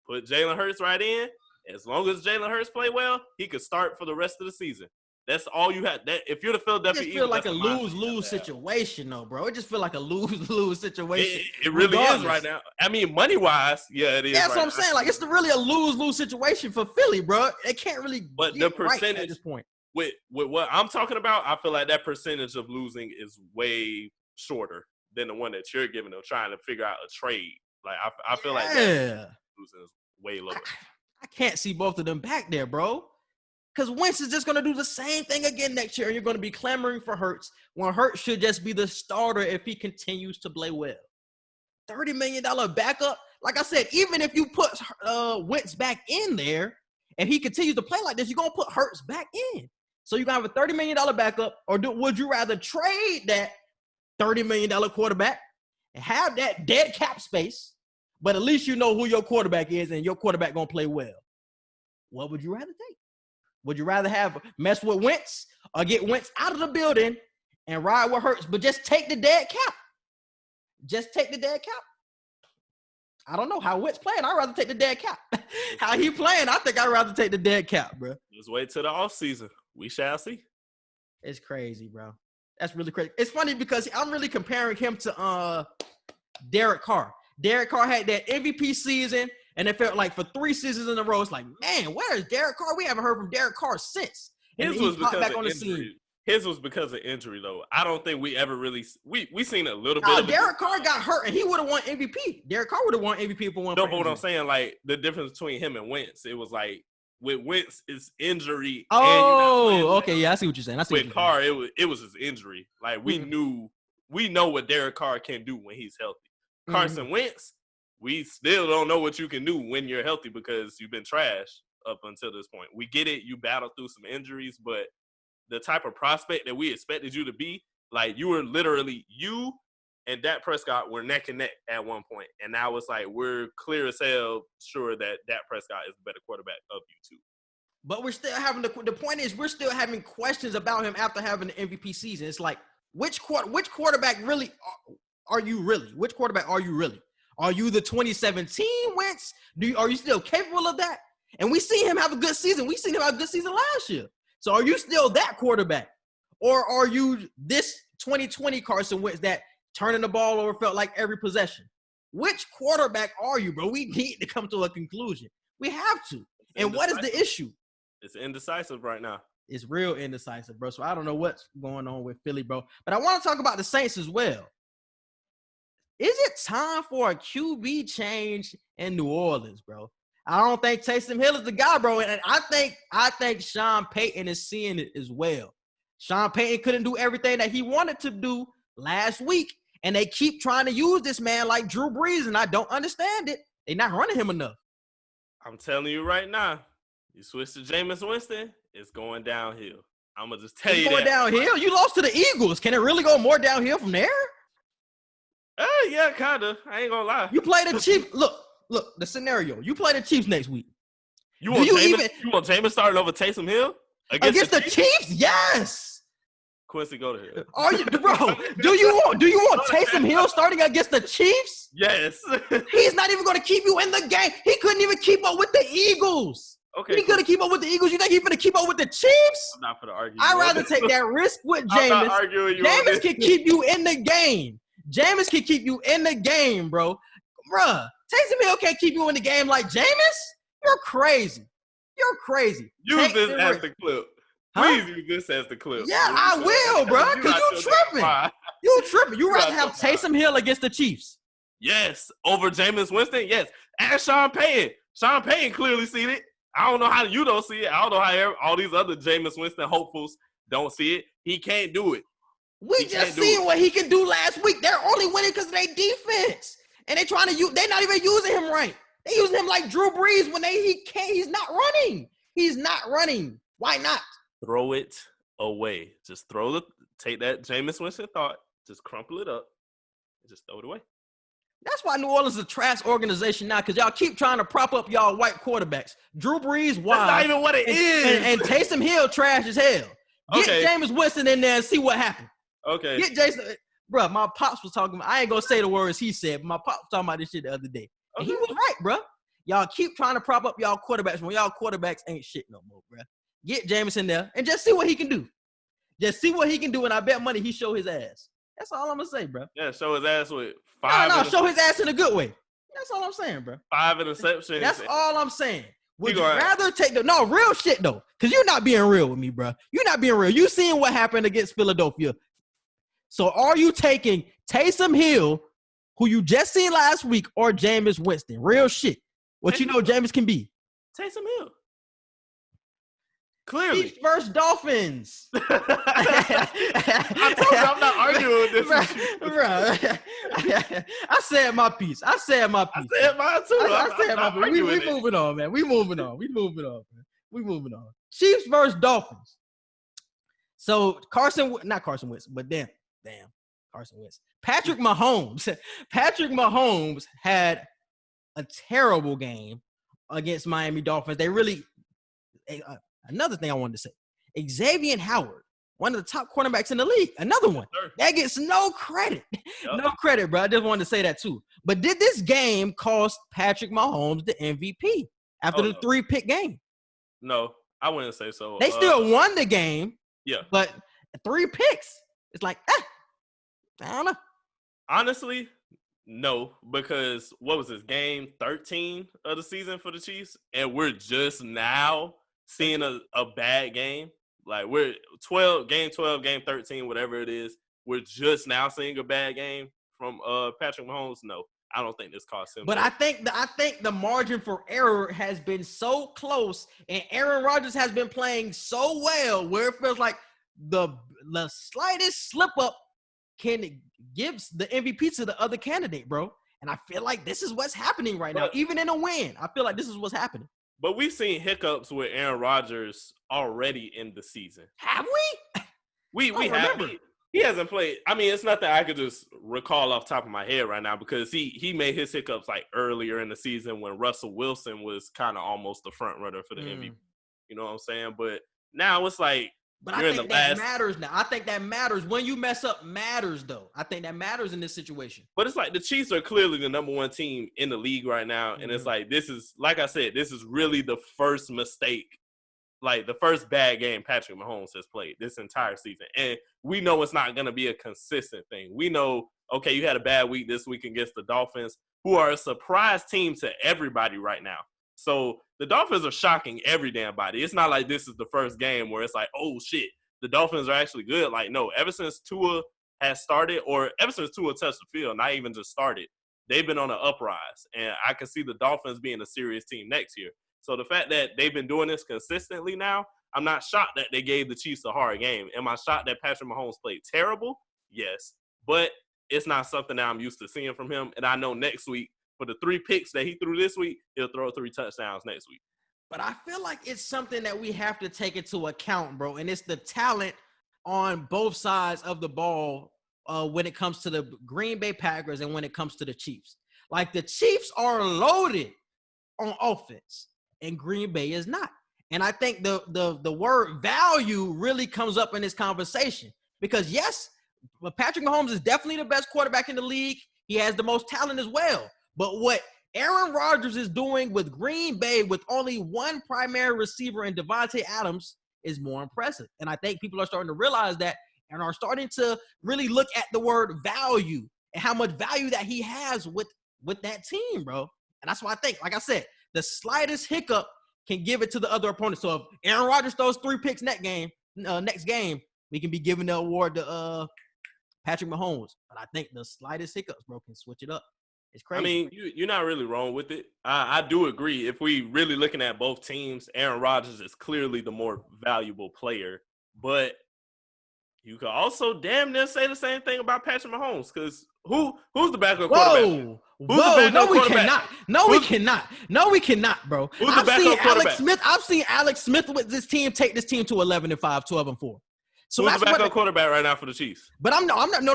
Put Jalen Hurts right in. As long as Jalen Hurts play well, he could start for the rest of the season. That's all you have. That if you're the Philadelphia Eagles, it just feel like a lose-lose situation, though, bro. It just feel like a lose-lose situation. It really is right now. I mean, money-wise, yeah, it is. That's what I'm saying. Like, it's really a lose-lose situation for Philly, bro. They can't really. But the percentage right at this point, with what I'm talking about, I feel like that percentage of losing is way shorter than the one that you're giving them, trying to figure out a trade. Like, I feel like that losing is way lower. I can't see both of them back there, bro. Because Wentz is just going to do the same thing again next year, and you're going to be clamoring for Hurts when Hurts should just be the starter if he continues to play well. $30 million backup. Like I said, even if you put Wentz back in there, and he continues to play like this, you're going to put Hurts back in. So you're going to have a $30 million backup, or would you rather trade that $30 million quarterback and have that dead cap space, but at least you know who your quarterback is and your quarterback going to play well? What would you rather take? Would you rather mess with Wentz or get Wentz out of the building and ride with Hurts, but just take the dead cap? Just take the dead cap? I don't know how Wentz playing. I'd rather take the dead cap. How he playing, I think I'd rather take the dead cap, bro. Just wait till the offseason. We shall see. It's crazy, bro. That's really crazy. It's funny because I'm really comparing him to Derek Carr. Derek Carr had that MVP season, and it felt like for 3 seasons in a row, it's like, man, where is Derek Carr? We haven't heard from Derek Carr since. And his was because of injury. His was because of injury, though. I don't think we ever really we seen a little bit of Derek Carr got hurt, and he would have won MVP. Derek Carr would have won MVP for one. No, but what I'm saying, like, the difference between him and Wentz, it was like, with Wentz, it's injury. Oh, okay, yeah, I see what you're saying. With Carr, it was his injury. Like, we know what Derek Carr can do when he's healthy. Carson Wentz, we still don't know what you can do when you're healthy because you've been trash up until this point. We get it. You battled through some injuries, but the type of prospect that we expected you to be, like, you were literally, you and Dak Prescott were neck and neck at one point. And now it's like, we're clear as hell sure that Dak Prescott is the better quarterback of you two. But we're still having the point is we're still having questions about him after having the MVP season. It's like, which quarterback really are you really? Which quarterback are you really? Are you the 2017 Wentz? Are you still capable of that? And we seen him have a good season. We seen him have a good season last year. So are you still that quarterback? Or are you this 2020 Carson Wentz that turning the ball over felt like every possession? Which quarterback are you, bro? We need to come to a conclusion. We have to. And what is the issue? It's indecisive right now. It's real indecisive, bro. So I don't know what's going on with Philly, bro. But I want to talk about the Saints as well. Is it time for a QB change in New Orleans, bro? I don't think Taysom Hill is the guy, bro. And I think Sean Payton is seeing it as well. Sean Payton couldn't do everything that he wanted to do last week. And they keep trying to use this man like Drew Brees, and I don't understand it. They're not running him enough. I'm telling you right now, you switch to Jameis Winston, it's going downhill. I'm going to just tell you going that. downhill? You lost to the Eagles. Can it really go more downhill from there? Yeah, kind of. I ain't going to lie. You play the Chiefs. Look, the scenario. You play the Chiefs next week. You want Jameis starting over Taysom Hill? Against the Chiefs? Yes. Quincy, go to Hill. Are you, bro? Do you want Taysom Hill starting against the Chiefs? Yes. He's not even going to keep you in the game. He couldn't even keep up with the Eagles. Okay. He's going to keep up with the Eagles. You think he's going to keep up with the Chiefs? I'm not going to argue. I'd rather take that risk with Jameis. I'm not arguing you. Jameis can keep you in the game. Jameis can keep you in the game, bro. Bruh, Taysom Hill can't keep you in the game like Jameis? You're crazy. You're crazy. Use this as the clip. Please use this as the clip. Yeah, I will, bro, because you tripping. You tripping. You rather have Taysom Hill against the Chiefs. Yes, over Jameis Winston, yes. Ask Sean Payton. Sean Payton clearly seen it. I don't know how you don't see it. I don't know how all these other Jameis Winston hopefuls don't see it. He can't do it. We just seen what he can do last week. They're only winning because of their defense. And they're trying to use, they're not even using him right. They're using him like Drew Brees when he's not running. He's not running. Why not? Throw it away. Just take that Jameis Winston thought, just crumple it up, and just throw it away. That's why New Orleans is a trash organization now, because y'all keep trying to prop up y'all white quarterbacks. Drew Brees, wild. That's not even what it is. And Taysom Hill, trash as hell. Get Jameis Winston in there and see what happens. Okay. Get Jason. Bro, my pops was talking about, I ain't going to say the words he said, but my pops was talking about this shit the other day. And he was right, bro. Y'all keep trying to prop up y'all quarterbacks when y'all quarterbacks ain't shit no more, bro. Get Jameis in there and just see what he can do. Just see what he can do, and I bet money he show his ass. That's all I'm going to say, bro. Yeah, show his ass with 5. No, show his ass in a good way. That's all I'm saying, bro. 5 interceptions. That's all I'm saying. Would you rather take real shit, though, because you're not being real with me, bro. You're not being real. You seen what happened against Philadelphia. So are you taking Taysom Hill, who you just seen last week, or Jameis Winston? Real shit. What you know Jameis can be. Taysom Hill. Clearly. Chiefs versus Dolphins. I told you I'm not arguing with this. Bro. I said my piece. I said mine too. I said my piece. We moving on, man. We moving on. Chiefs versus Dolphins. So Carson Wentz, but damn, Carson Wentz. Patrick Mahomes had a terrible game against Miami Dolphins. They really another thing I wanted to say. Xavier Howard, one of the top cornerbacks in the league. Another one. That gets no credit. Yep. No credit, bro. I just wanted to say that too. But did this game cost Patrick Mahomes the MVP after the 3-pick game? No, I wouldn't say so. They still won the game. Yeah. But 3 picks. It's like, I don't know. Honestly, no, because what was this, game 13 of the season for the Chiefs? And we're just now seeing a bad game. Like, we're game 12, game 13, whatever it is. We're just now seeing a bad game from Patrick Mahomes. No, I don't think this cost him. But I think the margin for error has been so close, and Aaron Rodgers has been playing so well where it feels like the slightest slip up can give the MVP to the other candidate, bro. And I feel like this is what's happening right now. Even in a win, I feel like this is what's happening. But we've seen hiccups with Aaron Rodgers already in the season. Have we? We have. He hasn't played. I mean, it's nothing I could just recall off the top of my head right now, because he made his hiccups like earlier in the season when Russell Wilson was kind of almost the front runner for the MVP. You know what I'm saying? But now it's like, but I think that matters now. I think that matters. When you mess up matters, though. I think that matters in this situation. But it's like the Chiefs are clearly the number 1 team in the league right now. And it's like, this is, like I said, this is really the first mistake, like the first bad game Patrick Mahomes has played this entire season. And we know it's not going to be a consistent thing. We know, okay, you had a bad week this week against the Dolphins, who are a surprise team to everybody right now. So the Dolphins are shocking every damn body. It's not like this is the first game where it's like, oh, shit, the Dolphins are actually good. Like, no, ever since Tua has started, or ever since Tua touched the field, not even just started, they've been on an uprise. And I can see the Dolphins being a serious team next year. So the fact that they've been doing this consistently now, I'm not shocked that they gave the Chiefs a hard game. Am I shocked that Patrick Mahomes played terrible? Yes. But it's not something that I'm used to seeing from him. And I know next week for the 3 picks that he threw this week, he'll throw 3 touchdowns next week. But I feel like it's something that we have to take into account, bro, and it's the talent on both sides of the ball when it comes to the Green Bay Packers and when it comes to the Chiefs. Like, the Chiefs are loaded on offense, and Green Bay is not. And I think the word value really comes up in this conversation because, yes, Patrick Mahomes is definitely the best quarterback in the league. He has the most talent as well. But what Aaron Rodgers is doing with Green Bay with only one primary receiver in Devontae Adams is more impressive. And I think people are starting to realize that and are starting to really look at the word value and how much value that he has with that team, bro. And that's why I think, like I said, the slightest hiccup can give it to the other opponent. So if Aaron Rodgers throws 3 picks next game, we can be giving the award to Patrick Mahomes. But I think the slightest hiccups, bro, can switch it up. It's crazy. I mean, you're not really wrong with it. I do agree. If we really looking at both teams, Aaron Rodgers is clearly the more valuable player. But you could also damn near say the same thing about Patrick Mahomes because who's the backup quarterback? No, we cannot. No, we cannot, bro. Who's the backup quarterback? I've seen Alex Smith with this team take this team to 11-5, 12-4. So who's the backup quarterback right now for the Chiefs? But I'm not. No.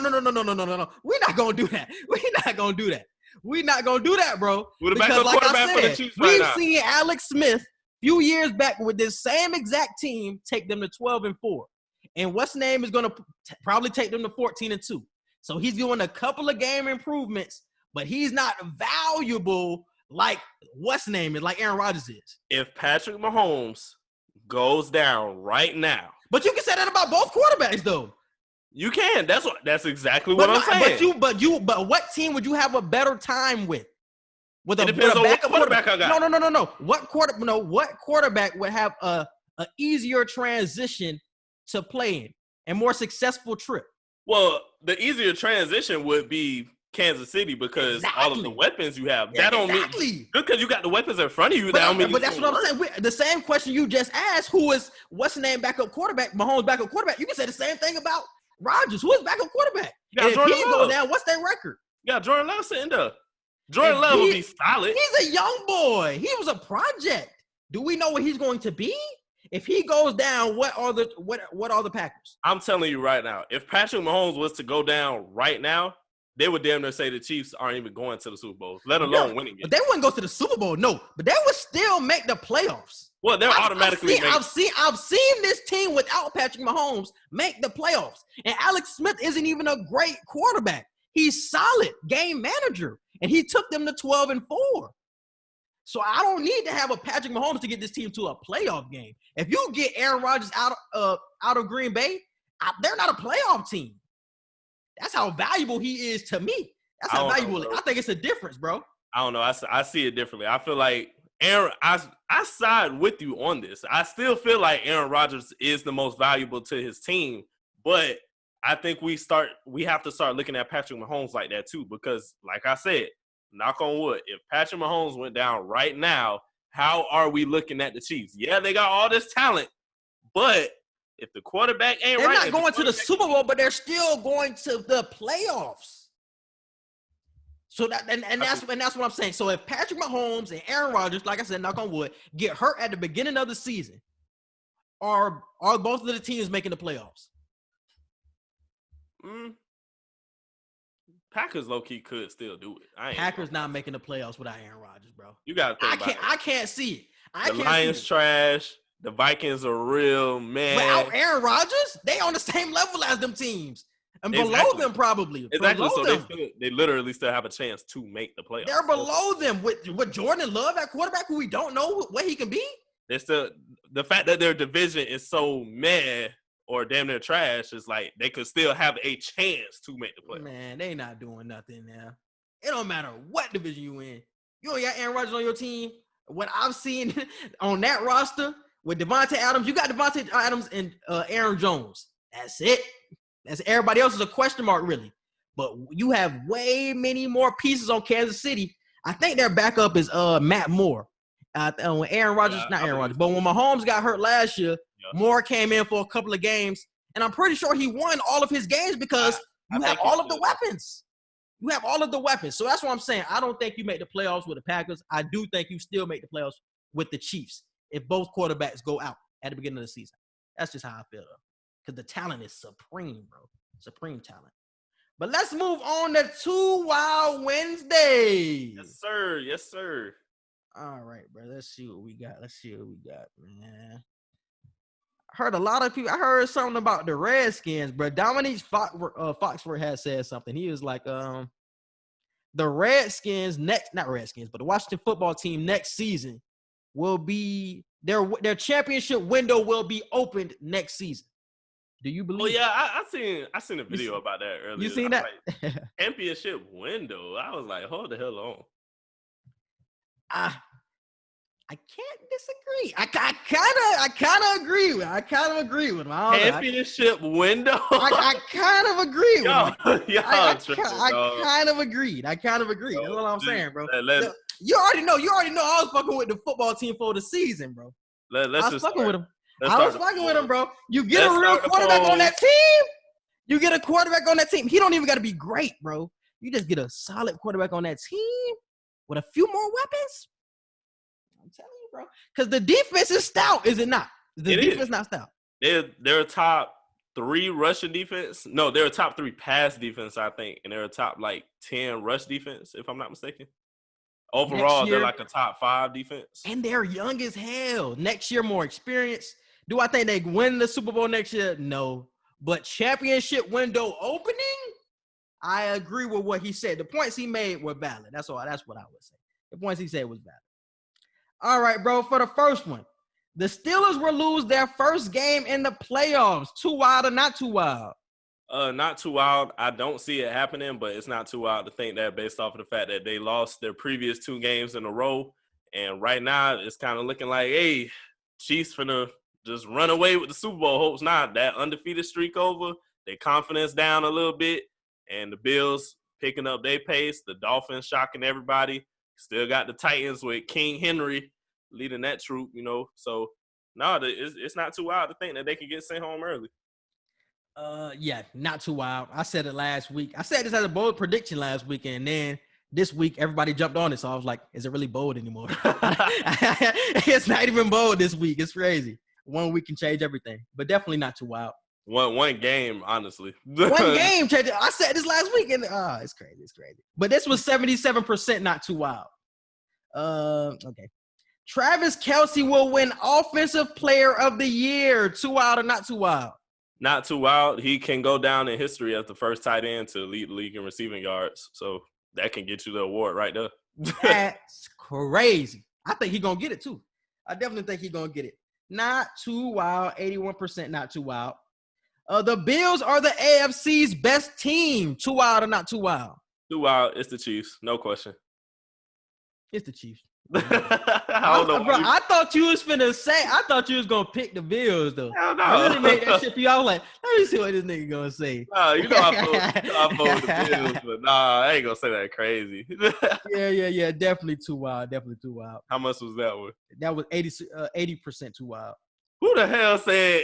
We're not gonna do that. We're not gonna do that, bro. Who's the backup quarterback for the Chiefs right now? We've seen Alex Smith a few years back with this same exact team take them to 12-4. And what's name is gonna probably take them to 14-2. So he's doing a couple of game improvements, but he's not valuable like what's name is like Aaron Rodgers is. If Patrick Mahomes goes down right now. But you can say that about both quarterbacks, though. You can. That's exactly what I'm saying. But what team would you have a better time with? It depends on what quarterback I got. No. What quarterback would have a easier transition to playing and more successful trip? Well, the easier transition would be Kansas City because all of the weapons you have. That don't mean just because you got the weapons in front of you. But that's what I'm saying. The same question you just asked: what's the name backup quarterback? Mahomes backup quarterback. You can say the same thing about Rodgers. Who is backup quarterback? And if he goes down, what's their record? You got Jordan Love sitting there. Jordan Love will be solid. He's a young boy. He was a project. Do we know what he's going to be? If he goes down, what are the Packers? I'm telling you right now, if Patrick Mahomes was to go down right now, they would damn near say the Chiefs aren't even going to the Super Bowl, let alone winning it. But they wouldn't go to the Super Bowl, no. But they would still make the playoffs. Well, they're automatically. I've seen this team without Patrick Mahomes make the playoffs, and Alex Smith isn't even a great quarterback. He's solid game manager, and he took them to 12-4. So I don't need to have a Patrick Mahomes to get this team to a playoff game. If you get Aaron Rodgers out of Green Bay, they're not a playoff team. That's how valuable he is to me. That's how valuable. I think it's a difference, bro. I don't know. I see it differently. I feel like Aaron. I side with you on this. I still feel like Aaron Rodgers is the most valuable to his team, but I think we have to start looking at Patrick Mahomes like that too, because like I said, knock on wood, if Patrick Mahomes went down right now, how are we looking at the Chiefs? Yeah, they got all this talent, but if the quarterback ain't right, they're not going to the Super Bowl, but they're still going to the playoffs. So that's what I'm saying. So if Patrick Mahomes and Aaron Rodgers, like I said, knock on wood, get hurt at the beginning of the season, are both of the teams making the playoffs? Packers low-key could still do it. Packers not making the playoffs without Aaron Rodgers, bro. You got to think about it. I can't see it. The Lions trash. The Vikings are real, man. Without Aaron Rodgers, they on the same level as them teams. And below them probably. Exactly. So they literally still have a chance to make the playoffs. They're below them with Jordan Love at quarterback, who we don't know what he can be. They're still the fact that their division is so meh or damn near trash is like they could still have a chance to make the playoffs. Man, they not doing nothing now. It don't matter what division you in. You only got Aaron Rodgers on your team. What I've seen on that roster with Devontae Adams, you got Devontae Adams and Aaron Jones. That's it. That's everybody else is a question mark, really. But you have way many more pieces on Kansas City. I think their backup is Matt Moore. When Aaron Rodgers, not Aaron Rodgers, but when Mahomes got hurt last year, Moore came in for a couple of games, and I'm pretty sure he won all of his games because you have all of the weapons. You have all of the weapons. So that's what I'm saying. I don't think you make the playoffs with the Packers. I do think you still make the playoffs with the Chiefs if both quarterbacks go out at the beginning of the season. That's just how I feel, though. Because the talent is supreme, bro. Supreme talent. But let's move on to 2 Wild Wednesdays. Yes, sir. Yes, sir. All right, bro. Let's see what we got. Man. I heard a lot of people. I heard something about the Redskins, bro. Dominique Foxworth has said something. He was like, the Redskins not Redskins, but the Washington football team next season will be their championship window will be opened next season. Do you believe? Oh yeah, I seen a video about that earlier. You seen that? Like, championship window. I was like, hold the hell on. I can't disagree. I kind of agree with him. I Championship window. I kind of agree with him. I kind of agreed. That's what I'm saying, bro. You already know I was fucking with the football team for the season, bro. I was fucking with him. Bro. You get a real quarterback on that team. He don't even got to be great, bro. You just get a solid quarterback on that team with a few more weapons. I'm telling you, bro. Because the defense is stout, is it not? The defense is not stout. They're a top 3 rushing defense. No, they're a top 3 pass defense, I think. And they're a top, 10 rush defense, if I'm not mistaken. Overall, they're like a top 5 defense. And they're young as hell. Next year, more experience. Do I think they win the Super Bowl next year? No. But championship window opening, I agree with what he said. The points he made were valid. That's what I would say. The points he said was valid. All right, bro, for the first one. The Steelers will lose their first game in the playoffs. Too wild or not too wild? Not too wild. I don't see it happening, but it's not too wild to think that based off of the fact that they lost their previous 2 games in a row. And right now, it's kind of looking like, hey, Chiefs finna just run away with the Super Bowl. Hopes not. That undefeated streak over, their confidence down a little bit, and the Bills picking up their pace. The Dolphins shocking everybody. Still got the Titans with King Henry leading that troop, So, no, it's not too wild to think that they can get sent home early. Yeah, not too wild. I said it last week. I said this as a bold prediction last week, and then this week everybody jumped on it. So I was like, is it really bold anymore? It's not even bold this week. It's crazy. 1 week can change everything, but definitely not too wild. One game, honestly. One game changed. I said this last week, and it's crazy. But this was 77% not too wild. Okay. Travis Kelce will win Offensive Player of the Year. Too wild or not too wild? Not too wild. He can go down in history as the first tight end to lead the league in receiving yards. So that can get you the award right there. That's crazy. I think he's going to get it, too. I definitely think he's going to get it. Not too wild. 81% not too wild. The Bills are the AFC's best team. Too wild or not too wild? Too wild. It's the Chiefs. No question. It's the Chiefs. I don't know. Bro, I thought you was finna say, I thought you was going to pick the Bills, though. Hell no. I really made that shit for you. I was like, let me see what this nigga going to say. Nah, I voted the Bills, but nah, I ain't going to say that crazy. Yeah. Definitely too wild. How much was that one? That was 80% too wild. Who the hell said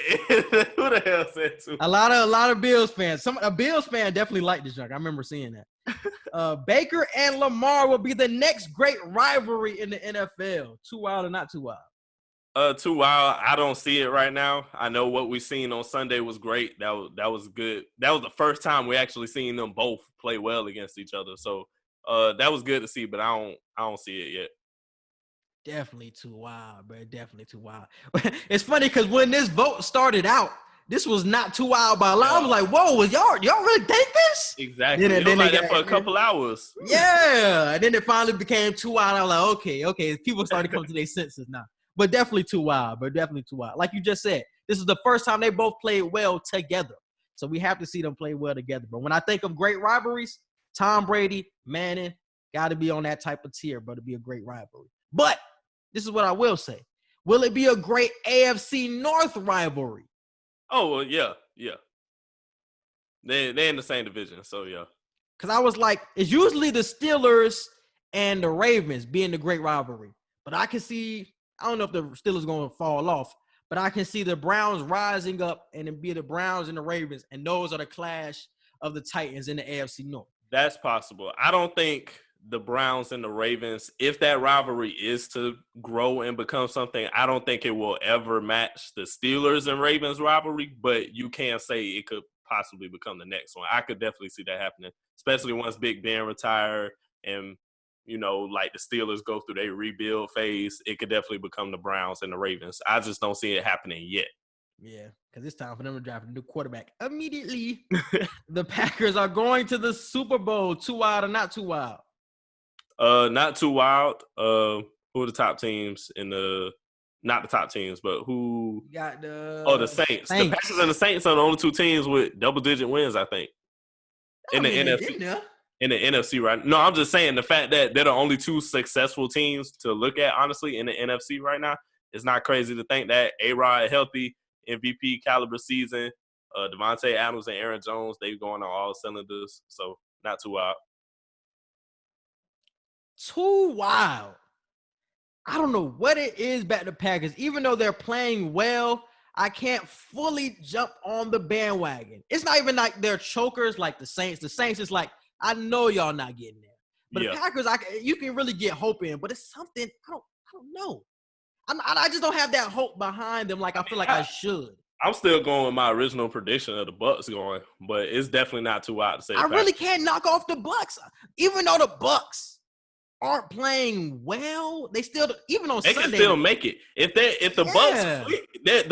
too? A lot of Bills fans. A Bills fan definitely liked this junk. I remember seeing that. Baker and Lamar will be the next great rivalry in the NFL. Too wild or not too wild? Too wild. I don't see it right now. I know what we seen on Sunday was great. That was good. That was the first time we actually seen them both play well against each other. So that was good to see, but I don't see it yet. Definitely too wild, bro. Definitely too wild. It's funny because when this vote started out, this was not too wild by a lot. I was like, whoa, y'all really think this? Exactly. It was like that for a couple hours. Yeah. And then it finally became too wild. I was like, okay. People started coming to their senses now. But definitely too wild, bro. Definitely too wild. Like you just said, this is the first time they both played well together. So we have to see them play well together. But when I think of great rivalries, Tom Brady, Manning, got to be on that type of tier, bro, to be a great rivalry. But this is what I will say. Will it be a great AFC North rivalry? Oh, well, yeah. They're in the same division, so yeah. Because I was like, it's usually the Steelers and the Ravens being the great rivalry. But I can see, I don't know if the Steelers going to fall off, but I can see the Browns rising up and it be the Browns and the Ravens, and those are the clash of the Titans in the AFC North. That's possible. I don't think the Browns and the Ravens, if that rivalry is to grow and become something, I don't think it will ever match the Steelers and Ravens rivalry, but you can say it could possibly become the next one. I could definitely see that happening, especially once Big Ben retire and, you know, like the Steelers go through their rebuild phase. It could definitely become the Browns and the Ravens. I just don't see it happening yet. Yeah, because it's time for them to draft a new quarterback immediately. The Packers are going to the Super Bowl. Too wild or not too wild? Not too wild. Who are the top teams in the – not the top teams, but who – You got the Saints. The Packers and the Saints are the only two teams with double-digit wins, I think, in the NFC. In the NFC, right? No, I'm just saying the fact that they're the only two successful teams to look at, honestly, in the NFC right now. It's not crazy to think that A-Rod healthy, MVP caliber season, Devontae Adams and Aaron Jones, they're going on all cylinders, so not too wild. Too wild. I don't know what it is about the Packers. Even though they're playing well, I can't fully jump on the bandwagon. It's not even like they're chokers like the Saints. The Saints is like, I know y'all not getting there. But the Packers, you can really get hope in, but it's something, I don't know. I just don't have that hope behind them like I feel like I should. I'm still going with my original prediction of the Bucs going, but it's definitely not too wild to say. I really can't knock off the Bucs, even though the Bucs aren't playing well. They still, even on Sunday, they can still make it. If the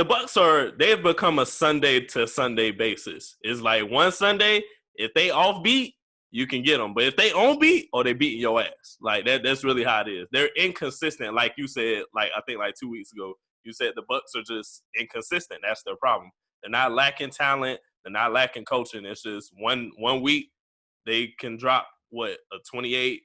Bucs they've become a Sunday to Sunday basis. It's like one Sunday, if they offbeat, you can get them. But if they on beat, or they beating your ass. Like that's really how it is. They're inconsistent, like you said. Like I think like 2 weeks ago, you said the Bucs are just inconsistent. That's their problem. They're not lacking talent. They're not lacking coaching. It's just one week they can drop a 28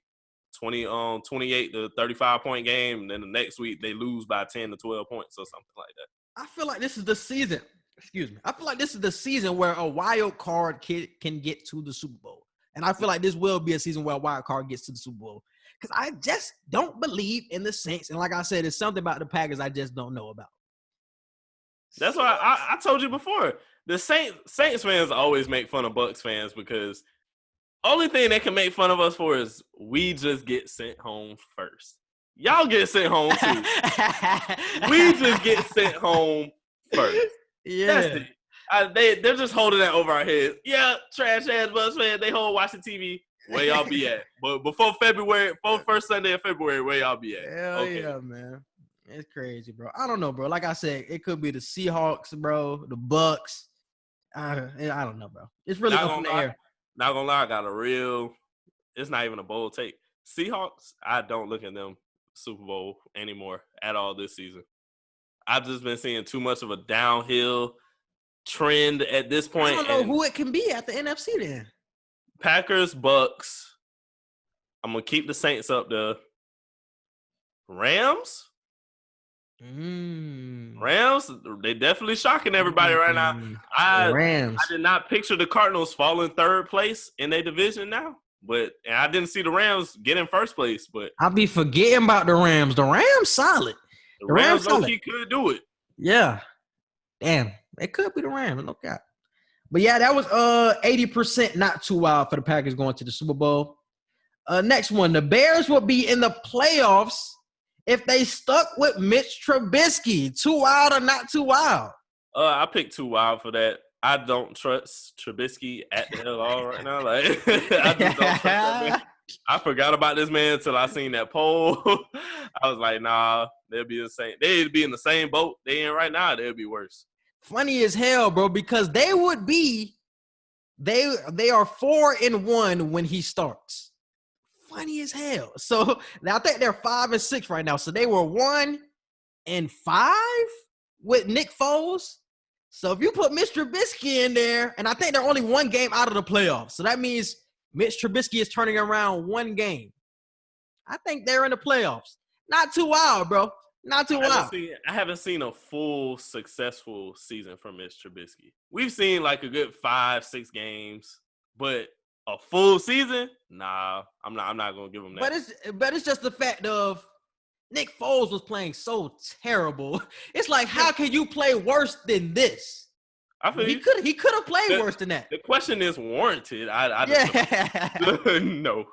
to 35 point game, and then the next week they lose by 10 to 12 points or something like that. I feel like this is the season. Excuse me. I feel like this is the season where a wild card kid can get to the Super Bowl. And I feel like this will be a season where a wild card gets to the Super Bowl. Because I just don't believe in the Saints. And like I said, it's something about the Packers I just don't know about. That's why I told you before. The Saints fans always make fun of Bucs fans because only thing they can make fun of us for is we just get sent home first. Y'all get sent home too. We just get sent home first. Yeah. That's it. They're just holding that over our heads. Yeah, trash ass Bucs fans. They hold watching TV. Where y'all be at? But before first Sunday of February, where y'all be at? Hell yeah, man. It's crazy, bro. I don't know, bro. Like I said, it could be the Seahawks, bro, the Bucs. I don't know, bro. It's really up in the air. Not gonna lie, I got it's not even a bold take. Seahawks, I don't look at them Super Bowl anymore at all this season. I've just been seeing too much of a downhill trend at this point. I don't know who it can be at the NFC then. Packers, Bucs. I'm gonna keep the Saints up there. Rams. Rams, they definitely shocking everybody right now. Rams. I did not picture the Cardinals falling third place in their division now, and I didn't see the Rams get in first place. But I'll be forgetting about the Rams. The Rams solid. The Rams could do it. Yeah. Damn. It could be the Rams. No doubt. But yeah, that was 80% not too wild for the Packers going to the Super Bowl. Next one, the Bears will be in the playoffs if they stuck with Mitch Trubisky. Too wild or not too wild? I picked too wild for that. I don't trust Trubisky at the all right now. Like I just don't trust that man. I forgot about this man until I seen that poll. I was like, nah, they'll be the same. They'd be in the same boat they in right now. They'll be worse. Funny as hell, bro, because they are 4-1 when he starts. Funny as hell. So now I think they're 5-6 right now. So they were 1-5 with Nick Foles. So if you put Mitch Trubisky in there, and I think they're only one game out of the playoffs. So that means Mitch Trubisky is turning around one game. I think they're in the playoffs. Not too wild, bro. Not too wild. I haven't seen a full successful season from Mitch Trubisky. We've seen like a good 5-6 games, but a full season? Nah, I'm not gonna give him that. But it's just the fact of Nick Foles was playing so terrible. It's like, how can you play worse than this? I feel He could have played worse than that. The question is warranted. No.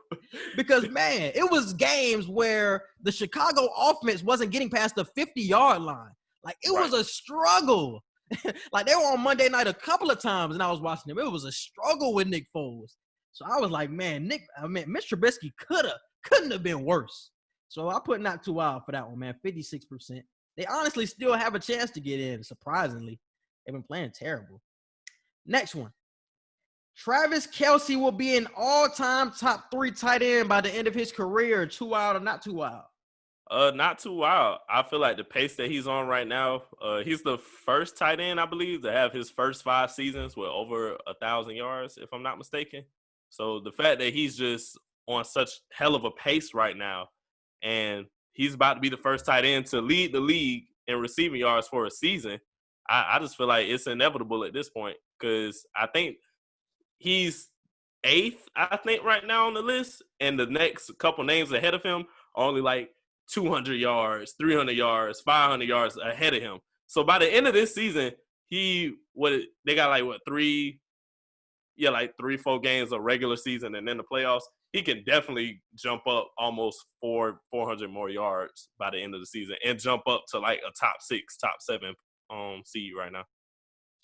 Because, man, it was games where the Chicago offense wasn't getting past the 50-yard line. Like, it was a struggle. Like, they were on Monday night a couple of times, and I was watching them. It was a struggle with Nick Foles. So I was like, man, Mitch Trubisky couldn't have been worse. So I put not too wild for that one, man. 56%. They honestly still have a chance to get in, surprisingly. They've been playing terrible. Next one. Travis KELCE will be an all-time top 3 tight end by the end of his career. Too wild or not too wild? Not too wild. I feel like the pace that he's on right now, he's the first tight end, I believe, to have his first 5 seasons with over 1,000 yards, if I'm not mistaken. So the fact that he's just on such hell of a pace right now, and he's about to be the first tight end to lead the league in receiving yards for a season, I just feel like it's inevitable at this point, because I think he's 8th, I think, right now on the list, and the next couple names ahead of him are only like 200 yards, 300 yards, 500 yards ahead of him. So by the end of this season, they got like 3-4 games of regular season and then the playoffs. He can definitely jump up almost 400 more yards by the end of the season and jump up to like a top 6, top 7 seed right now.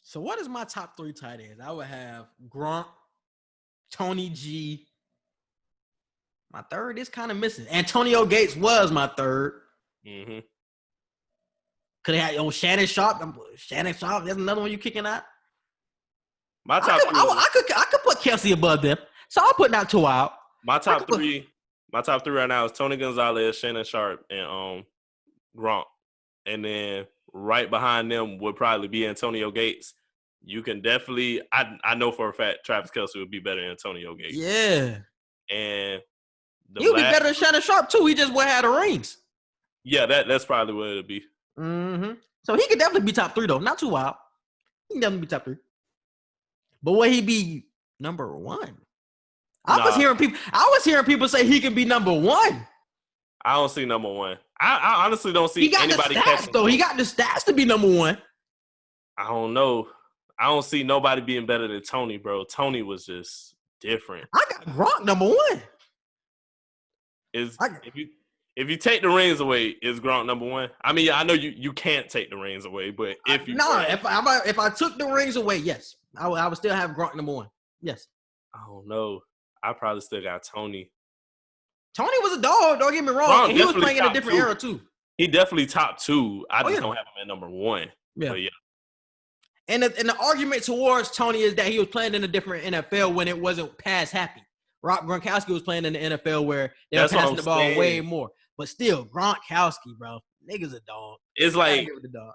So what is my top 3 tight ends? I would have Gronk, Tony G. My third is kind of missing. Antonio Gates was my third. Mm-hmm. Could have had Shannon Sharp. Shannon Sharp, there's another one you kicking out. My top 3. I could put KELCE above them. So I'll put not too out. My top 3 right now is Tony Gonzalez, Shannon Sharp, and Gronk. And then right behind them would probably be Antonio Gates. You can definitely – I know for a fact Travis KELCE would be better than Antonio Gates. Yeah. And he'll be better than Shannon Sharp, too. He just wouldn't have the rings. Yeah, that's probably what it'll be. Mm-hmm. So he could definitely be top 3, though. Not too wild. He can definitely be top 3. But will he be number 1? I was hearing people say he can be number 1. I don't see number 1. I honestly don't see anybody catching. Though. He got the stats to be number 1. I don't know. I don't see nobody being better than Tony, bro. Tony was just different. I got Gronk number 1. If you take the rings away, is Gronk number 1? I mean, I know you can't take the rings away, but if you if I took the rings away, yes, I would still have Gronk number 1. Yes. I don't know. I probably still got Tony. Tony was a dog. Don't get me wrong. And he was playing in a different era too. He definitely top 2. I just don't have him at number 1. Yeah. But yeah. And the argument towards Tony is that he was playing in a different NFL when it wasn't pass happy. Rob Gronkowski was playing in the NFL where they were passing the ball way more. But still, Gronkowski, bro, nigga's a dog. It's like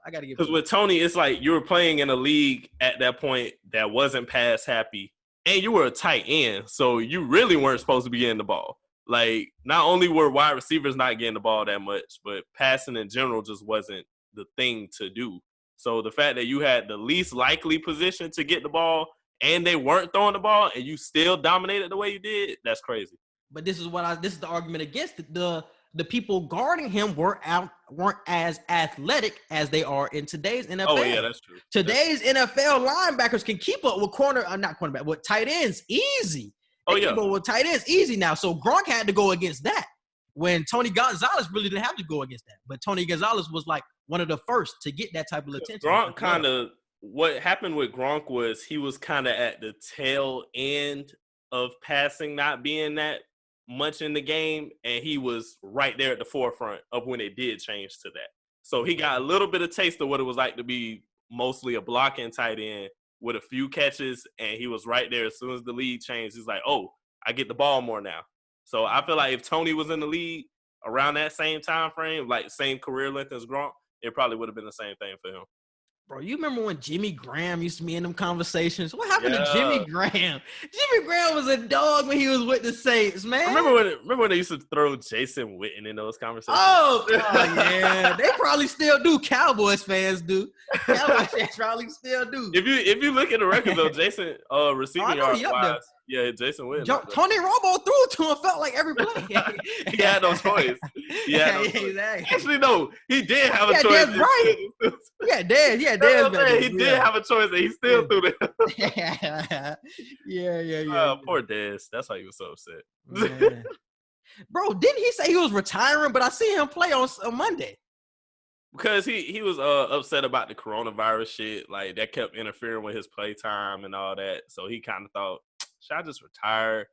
I gotta give it. Because with Tony, it's like you were playing in a league at that point that wasn't pass happy, and you were a tight end, so you really weren't supposed to be getting the ball. Like, not only were wide receivers not getting the ball that much, but passing in general just wasn't the thing to do. So the fact that you had the least likely position to get the ball and they weren't throwing the ball and you still dominated the way you did, that's crazy. But this is the argument against it. The people guarding him weren't as athletic as they are in today's NFL. Oh, yeah, that's true. Today's NFL linebackers can keep up with with tight ends easy. They keep up with tight ends easy now. So Gronk had to go against that when Tony Gonzalez really didn't have to go against that. But Tony Gonzalez was like one of the first to get that type of attention. What happened with Gronk was he was kind of at the tail end of passing not being that much in the game, and he was right there at the forefront of when it did change to that. So he got a little bit of taste of what it was like to be mostly a blocking tight end with a few catches, and he was right there as soon as the league changed. He's like, oh, I get the ball more now. So I feel like if Tony was in the league around that same time frame, like same career length as Gronk, it probably would have been the same thing for him. Bro, you remember when Jimmy Graham used to be in them conversations? What happened to Jimmy Graham? Jimmy Graham was a dog when he was with the Saints, man. Remember when they used to throw Jason Witten in those conversations? Oh yeah. They probably still do. Cowboys fans do. Cowboys fans probably still do. If you look at the records though, Jason receiving yards wise, Yeah, Jason Witten. Tony Romo threw it to him. Felt like every play. He had no choice. Exactly. Actually, no, he did have a choice. Dez, right? Yeah, Dez. Yeah, Dez. He did have a choice, and he still threw it. Yeah. Poor Dez. That's why he was so upset. Bro, didn't he say he was retiring? But I see him play on Monday. Because he was upset about the coronavirus shit. Like, that kept interfering with his play time and all that. So he kind of thought, should I just retire?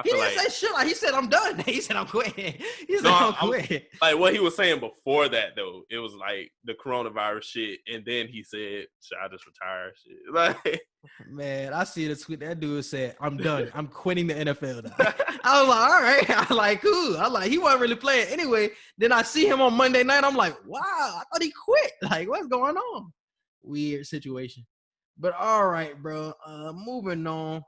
He didn't say shit. Like, he said, I'm done. He said, I'm quitting. He said, I'm quitting. Like, what he was saying before that, though, it was like the coronavirus shit. And then he said, should I just retire? Shit. Like, man, I see the tweet. That dude said, I'm done. I'm quitting the NFL now. I was like, all right. I was like, cool. I was like, he wasn't really playing anyway. Then I see him on Monday night. I'm like, wow, I thought he quit. Like, what's going on? Weird situation. But all right, bro. Moving on.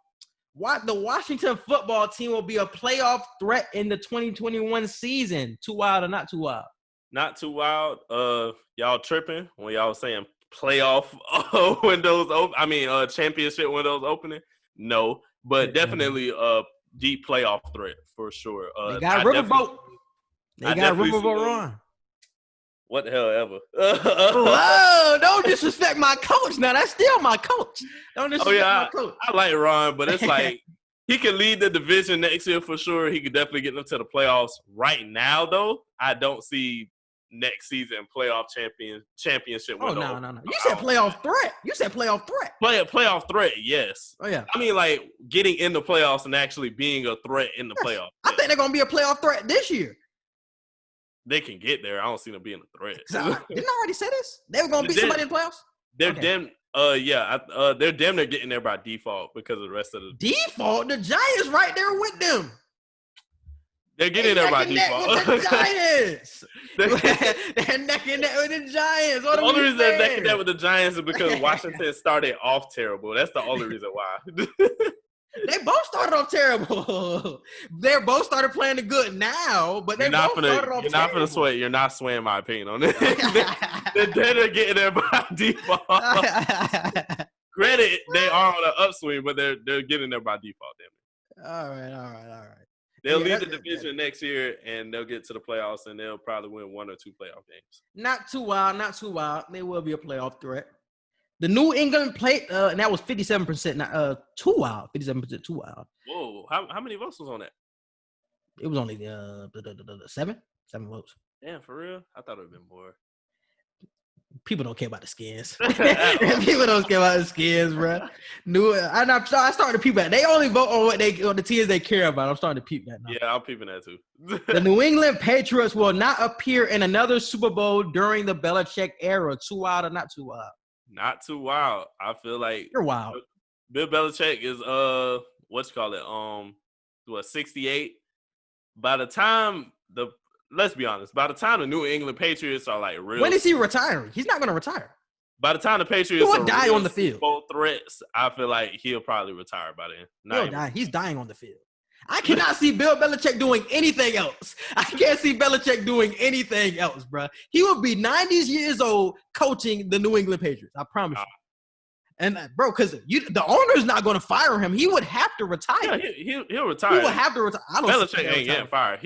The Washington football team will be a playoff threat in the 2021 season. Too wild or not too wild? Not too wild. Y'all tripping when y'all saying playoff windows open? I mean, championship windows opening? No, but definitely a deep playoff threat for sure. They got Riverboat. They got Riverboat Ron. What the hell ever. Whoa, don't disrespect my coach. Now, that's still my coach. Don't disrespect my coach. I like Ron, but it's like he can lead the division next year for sure. He could definitely get them to the playoffs. Right now, though, I don't see next season playoff championship window. No. You said playoff threat. Playoff threat, yes. Oh, yeah. I mean, like, getting in the playoffs and actually being a threat in the playoffs. I think they're going to be a playoff threat this year. They can get there. I don't see them being a threat. Didn't I already say this? They were going to beat somebody in the playoffs? They're they're damn near getting there by default because of the rest of the default. The Giants right there with them. They're getting there by default. With the Giants. They're neck and neck with the Giants. The only reason they're neck and neck with the Giants is because Washington started off terrible. That's the only reason why. They both started off terrible. They both started playing the good now, but they both started off terrible. You're not going to sway. You're not swaying my opinion on it. They're getting there by default. Granted, they are on an upswing, but they're getting there by default. Damn it. All right. They'll lead the division next year, and they'll get to the playoffs, and they'll probably win 1 or 2 playoff games. Not too wild. They will be a playoff threat. The New England played, and that was 57%. Not too wild. 57% too wild. Whoa! How many votes was on that? It was only 7 votes. Damn, for real? I thought it would have been more. People don't care about the skins. People don't care about the skins, bro. I started to peep that. They only vote on the teams they care about. I'm starting to peep that now. Yeah, I'm peeping that too. The New England Patriots will not appear in another Super Bowl during the Belichick era. Too wild or not too wild? Not too wild. I feel like you're wild. Bill Belichick is 68. By the time let's be honest, by the time the New England Patriots are like real, when is he retiring? He's not going to retire. By the time the Patriots will die on the field, both threats, I feel like he'll probably retire by then. He's dying on the field. I cannot see Bill Belichick doing anything else. I can't see Belichick doing anything else, bro. He will be 90 years old coaching the New England Patriots. I promise you. And, bro, because the owner's not going to fire him. He would have to retire. Yeah, he'll retire. He will have to retire. Belichick ain't getting fired.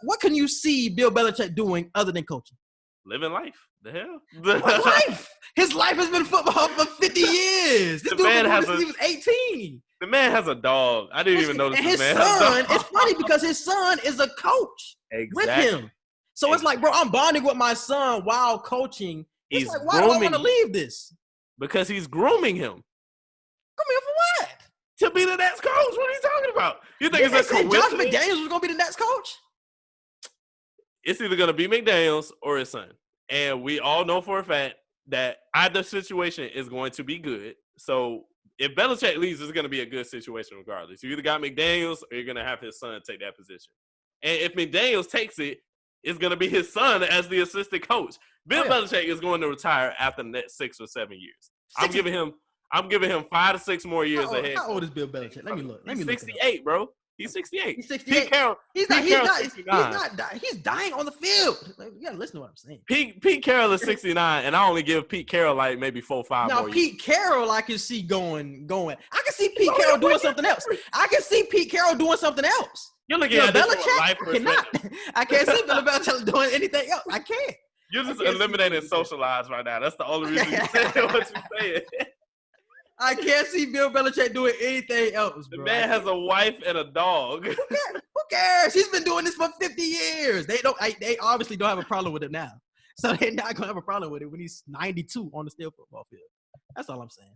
What can you see Bill Belichick doing other than coaching? Living life. The hell? What life? His life has been football for 50 years. This dude been doing this since he was 18. The man has a dog. I didn't even notice his man son. It's funny because his son is a coach with him. So it's like, bro, I'm bonding with my son while coaching. It's like, why do I want to leave this? Because he's grooming him. Grooming him for what? To be the next coach. What are you talking about? You think it's a coincidence? Josh McDaniels was going to be the next coach? It's either going to be McDaniels or his son. And we all know for a fact that either situation is going to be good. So if Belichick leaves, it's going to be a good situation regardless. You either got McDaniels or you're going to have his son take that position. And if McDaniels takes it, it's going to be his son as the assistant coach. Bill Belichick is going to retire after the next 6 or 7 years. I'm giving him 5 to 6 more years ahead. How old is Bill Belichick? Let me look. 68, bro. He's 68. He's 68. Pete Carroll. He's dying on the field. Like, you gotta listen to what I'm saying. Pete Carroll is 69, and I only give Pete Carroll like maybe 4 or 5 more years. Pete Carroll, I can see going. I can see Pete Carroll doing something else. You're looking at this from a life perspective. I can't see Bill Belichick doing anything else. I can't. You're just eliminating socialized right now. That's the only reason you're saying what you're saying. I can't see Bill Belichick doing anything else, bro. The man has a wife and a dog. Who cares? He's been doing this for 50 years. They obviously don't have a problem with it now. So they're not gonna have a problem with it when he's 92 on the steel football field. That's all I'm saying.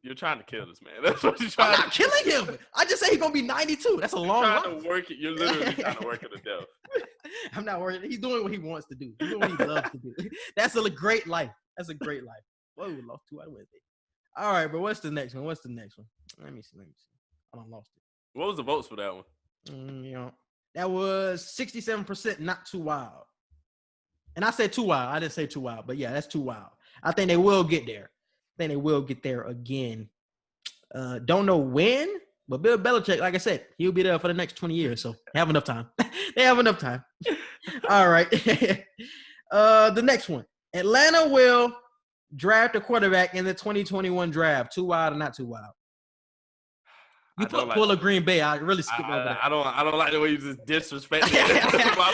You're trying to kill this man. That's what you're trying. I'm not killing him. I just say he's gonna be 92. That's a long life. You're literally trying to work it to death. I'm not working. He's doing what he wants to do. He's doing what he loves to do. That's a great life. That's a great life. Whoa, we lost 2 out of Wednesday. All right, bro. What's the next one? Let me see. I don't lost it. What was the votes for that one? That was 67% not too wild. And I said too wild. I didn't say too wild, but yeah, that's too wild. I think they will get there. Again. Don't know when, but Bill Belichick, like I said, he'll be there for the next 20 years. So they have enough time. All right. The next one. Atlanta will draft a quarterback in the 2021 draft. Too wild or not too wild? You pull a Green Bay. I really skipped over that. I don't like the way you just disrespect my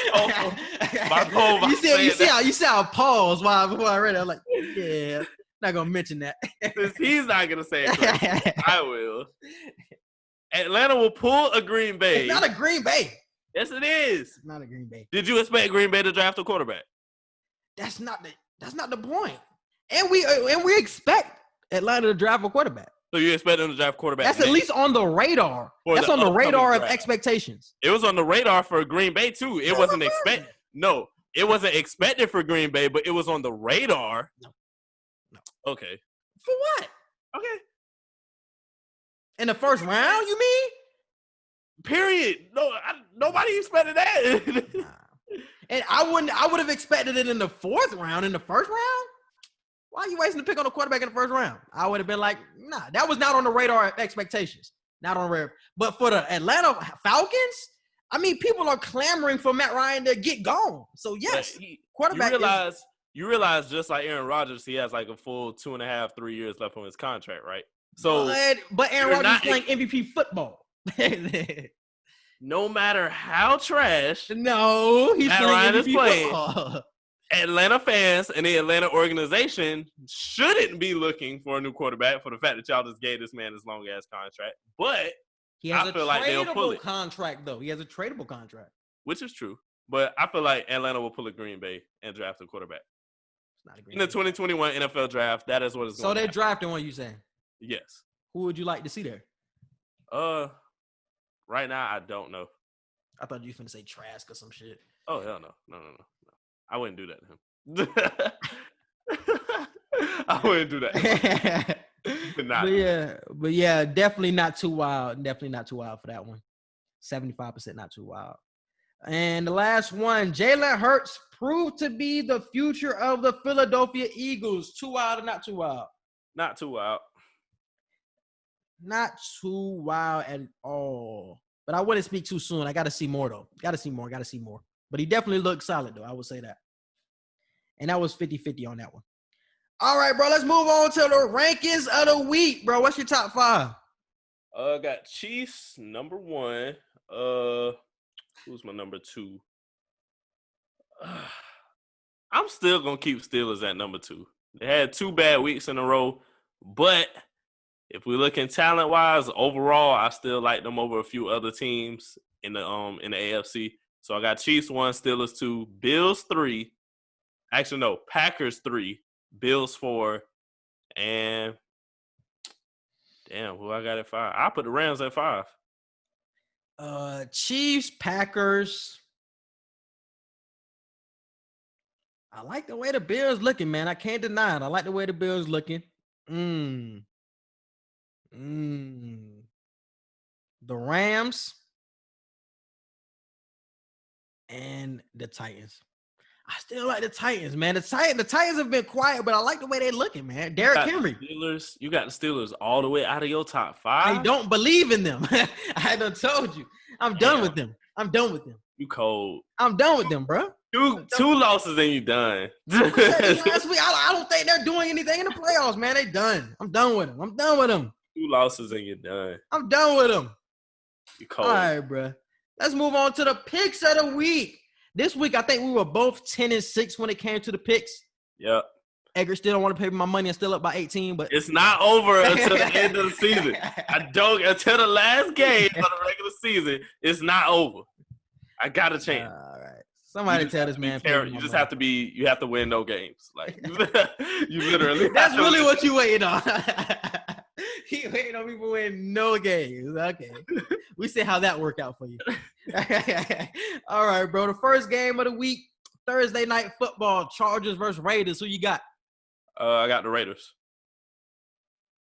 poll. You see how I paused before I read it. I'm like, yeah, not gonna mention that. Since he's not gonna say it, I will. Atlanta will pull a Green Bay. It's not a Green Bay. Yes, it is. It's not a Green Bay. Did you expect Green Bay to draft a quarterback? That's not the point. And we expect Atlanta to draft a quarterback. So you expect them to draft quarterback? That's at least on the radar. That's on the radar of expectations. It was on the radar for Green Bay too. It wasn't expected. No, it wasn't expected for Green Bay, but it was on the radar. No. Okay. For what? Okay. In the first round, you mean? Period. No, nobody expected that. Nah. And I would have expected it in the 4th round. In the 1st round? Why are you wasting the pick on a quarterback in the 1st round? I would have been like, nah, that was not on the radar of expectations. Not on the radar. But for the Atlanta Falcons, I mean, people are clamoring for Matt Ryan to get gone. So, yes, quarterback You realize just like Aaron Rodgers, he has like a full 2.5, 3 years left on his contract, right? So, but Aaron Rodgers is playing MVP football. No matter how trash, no, he's Matt playing Ryan MVP is playing. Football. Atlanta fans and the Atlanta organization shouldn't be looking for a new quarterback for the fact that y'all just gave this man his long-ass contract. But he has I feel like they'll pull it. Contract, though. He has a tradable contract. Which is true. But I feel like Atlanta will pull a Green Bay and draft a quarterback. It's not a Green in the 2021 NFL draft, that is what it's going to So they're drafting what you saying? Yes. Who would you like to see there? Right now, I don't know. I thought you were finna say Trask or some shit. Oh, hell no. No. I wouldn't do that to him. I wouldn't do that. But yeah, definitely not too wild. Definitely not too wild for that one. 75% not too wild. And the last one, Jalen Hurts proved to be the future of the Philadelphia Eagles. Too wild or not too wild? Not too wild. Not too wild at all. But I wouldn't speak too soon. I got to see more, though. Got to see more. But he definitely looked solid, though. I would say that. And that was 50-50 on that one. All right, bro. Let's move on to the rankings of the week, bro. What's your top 5? Got Chiefs, number 1. Who's my number 2? I'm still going to keep Steelers at number 2. They had 2 bad weeks in a row. But if we look in talent-wise, overall, I still like them over a few other teams in the AFC. So I got Chiefs 1, Steelers 2, Bills 3. Actually, no, Packers 3, Bills 4, and damn, who I got at 5? I put the Rams at 5. Chiefs, Packers. I like the way the Bills looking, man. I can't deny it. I like the way the Bills looking. The Rams and the Titans. I still like the Titans, man. The Titans have been quiet, but I like the way they're looking, man. Derrick Henry. You got the Steelers all the way out of your top 5? I don't believe in them. I done told you. I'm done with them. You cold. I'm done with them, bro. Two losses and you done. Last week, I don't think they're doing anything in the playoffs, man. They done. I'm done with them. 2 losses and you're done. I'm done with them. You cold. All right, bro. Let's move on to the picks of the week. This week, I think we were both 10-6 when it came to the picks. Yep. Edgar still don't want to pay my money. I'm still up by 18, but it's not over until the end of the season. Until the last game of the regular season, it's not over. I got a chance. All right. Somebody tell this man. You just have to be. You have to win no games. Like you literally. That's really what you waiting on. He waiting on me for win no games. Okay. We see how that worked out for you. All right, bro. The first game of the week, Thursday night football, Chargers versus Raiders. Who you got? I got the Raiders.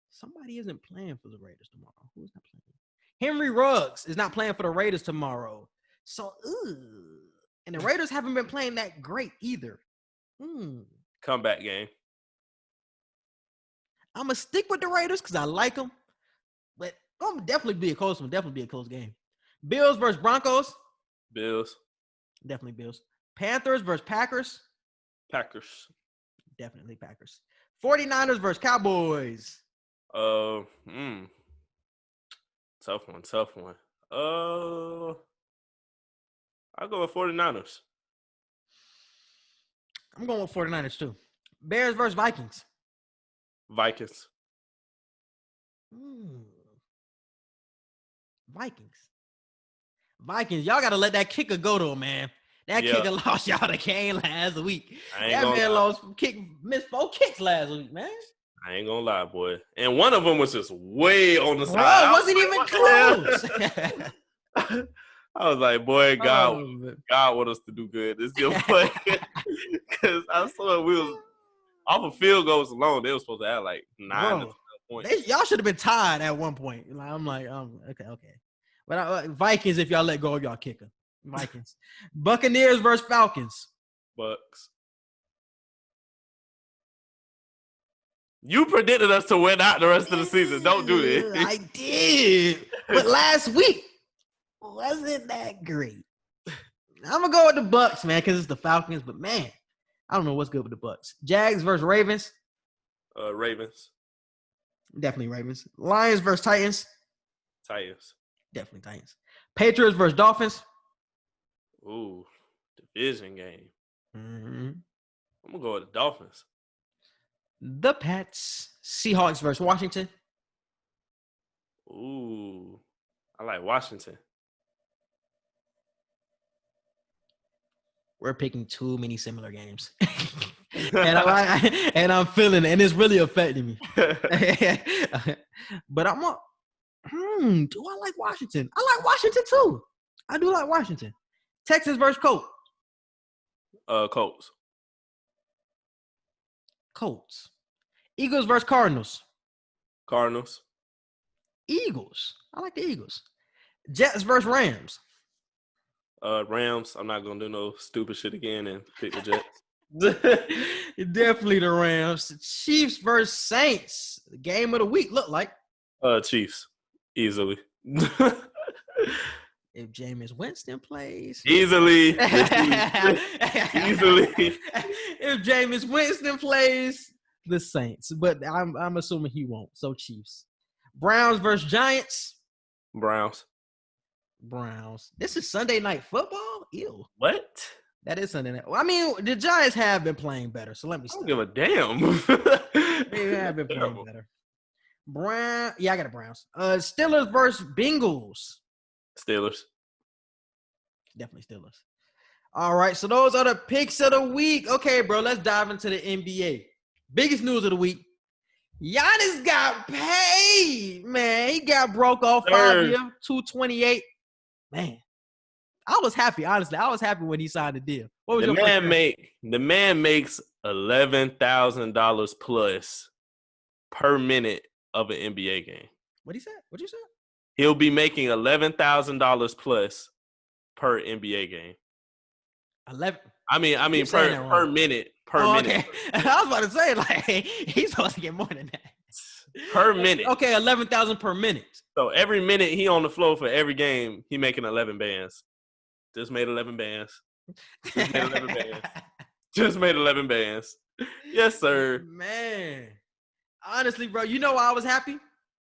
Somebody isn't playing for the Raiders tomorrow. Who's not playing? Henry Ruggs is not playing for the Raiders tomorrow. So, and the Raiders haven't been playing that great either. Comeback game. I'm going to stick with the Raiders because I like them. But it's going to definitely be a close one. Definitely be a close game. Bills versus Broncos. Bills. Definitely Bills. Panthers versus Packers. Packers. Definitely Packers. 49ers versus Cowboys. Tough one. I'll go with 49ers. I'm going with 49ers too. Bears versus Vikings. Vikings. Vikings. Y'all got to let that kicker go though, man. That kicker lost y'all the game last week. That man missed 4 kicks last week, man. I ain't gonna lie, boy. And one of them was just way on the side. Bro, wasn't even close. I was like, boy, God want us to do good. This year, boy. Because I saw we was off of field goals alone. They were supposed to have like 9 to 12 points. Y'all should have been tied at one point. I'm like, okay. But Vikings, if y'all let go of y'all kicker. Vikings. Buccaneers versus Falcons. Bucks. You predicted us to win out the rest of the season. Don't do this. I did. But last week wasn't that great. I'm going to go with the Bucks, man, because it's the Falcons. But, man, I don't know what's good with the Bucks. Jags versus Ravens. Ravens. Definitely Ravens. Lions versus Titans. Titans. Definitely Titans. Patriots versus Dolphins. Ooh, division game. Mm-hmm. I'm going to go with the Dolphins. The Pats. Seahawks versus Washington. Ooh, I like Washington. We're picking too many similar games. and I'm feeling it, and it's really affecting me. But I'm do I like Washington? I like Washington too. I do like Washington. Texans versus Colts. Colts. Colts. Eagles versus Cardinals. Cardinals. Eagles. I like the Eagles. Jets versus Rams. Rams. I'm not gonna do no stupid shit again and pick the Jets. Definitely the Rams. Chiefs versus Saints. The game of the week look like. Chiefs. Easily. If Jameis Winston plays. Easily. Easily. If Jameis Winston plays, the Saints. But I'm assuming he won't. So Chiefs. Browns versus Giants. Browns. This is Sunday night football? Ew. What? That is Sunday night. Well, I mean, the Giants have been playing better, so let me stop. I don't give a damn. They have been playing better. I got the Browns. Steelers versus Bengals. Steelers. Definitely Steelers. All right, so those are the picks of the week. Okay, bro, let's dive into the NBA. Biggest news of the week. Giannis got paid, man. He got broke off 5 years, $228. Man, I was happy, honestly. I was happy when he signed the deal. What was the man makes $11,000 plus per minute of an NBA game. What'd he say? What'd you say? He'll be making $11,000 plus per NBA game. 11. I mean per minute. Okay. I was about to say, like, he's supposed to get more than that. Per minute. Okay, 11,000 per minute. So every minute he on the floor for every game, he making 11 bands. Just made 11 bands. Just made 11 bands. Just made 11 bands. Yes, sir. Man. Honestly, bro, you know why I was happy?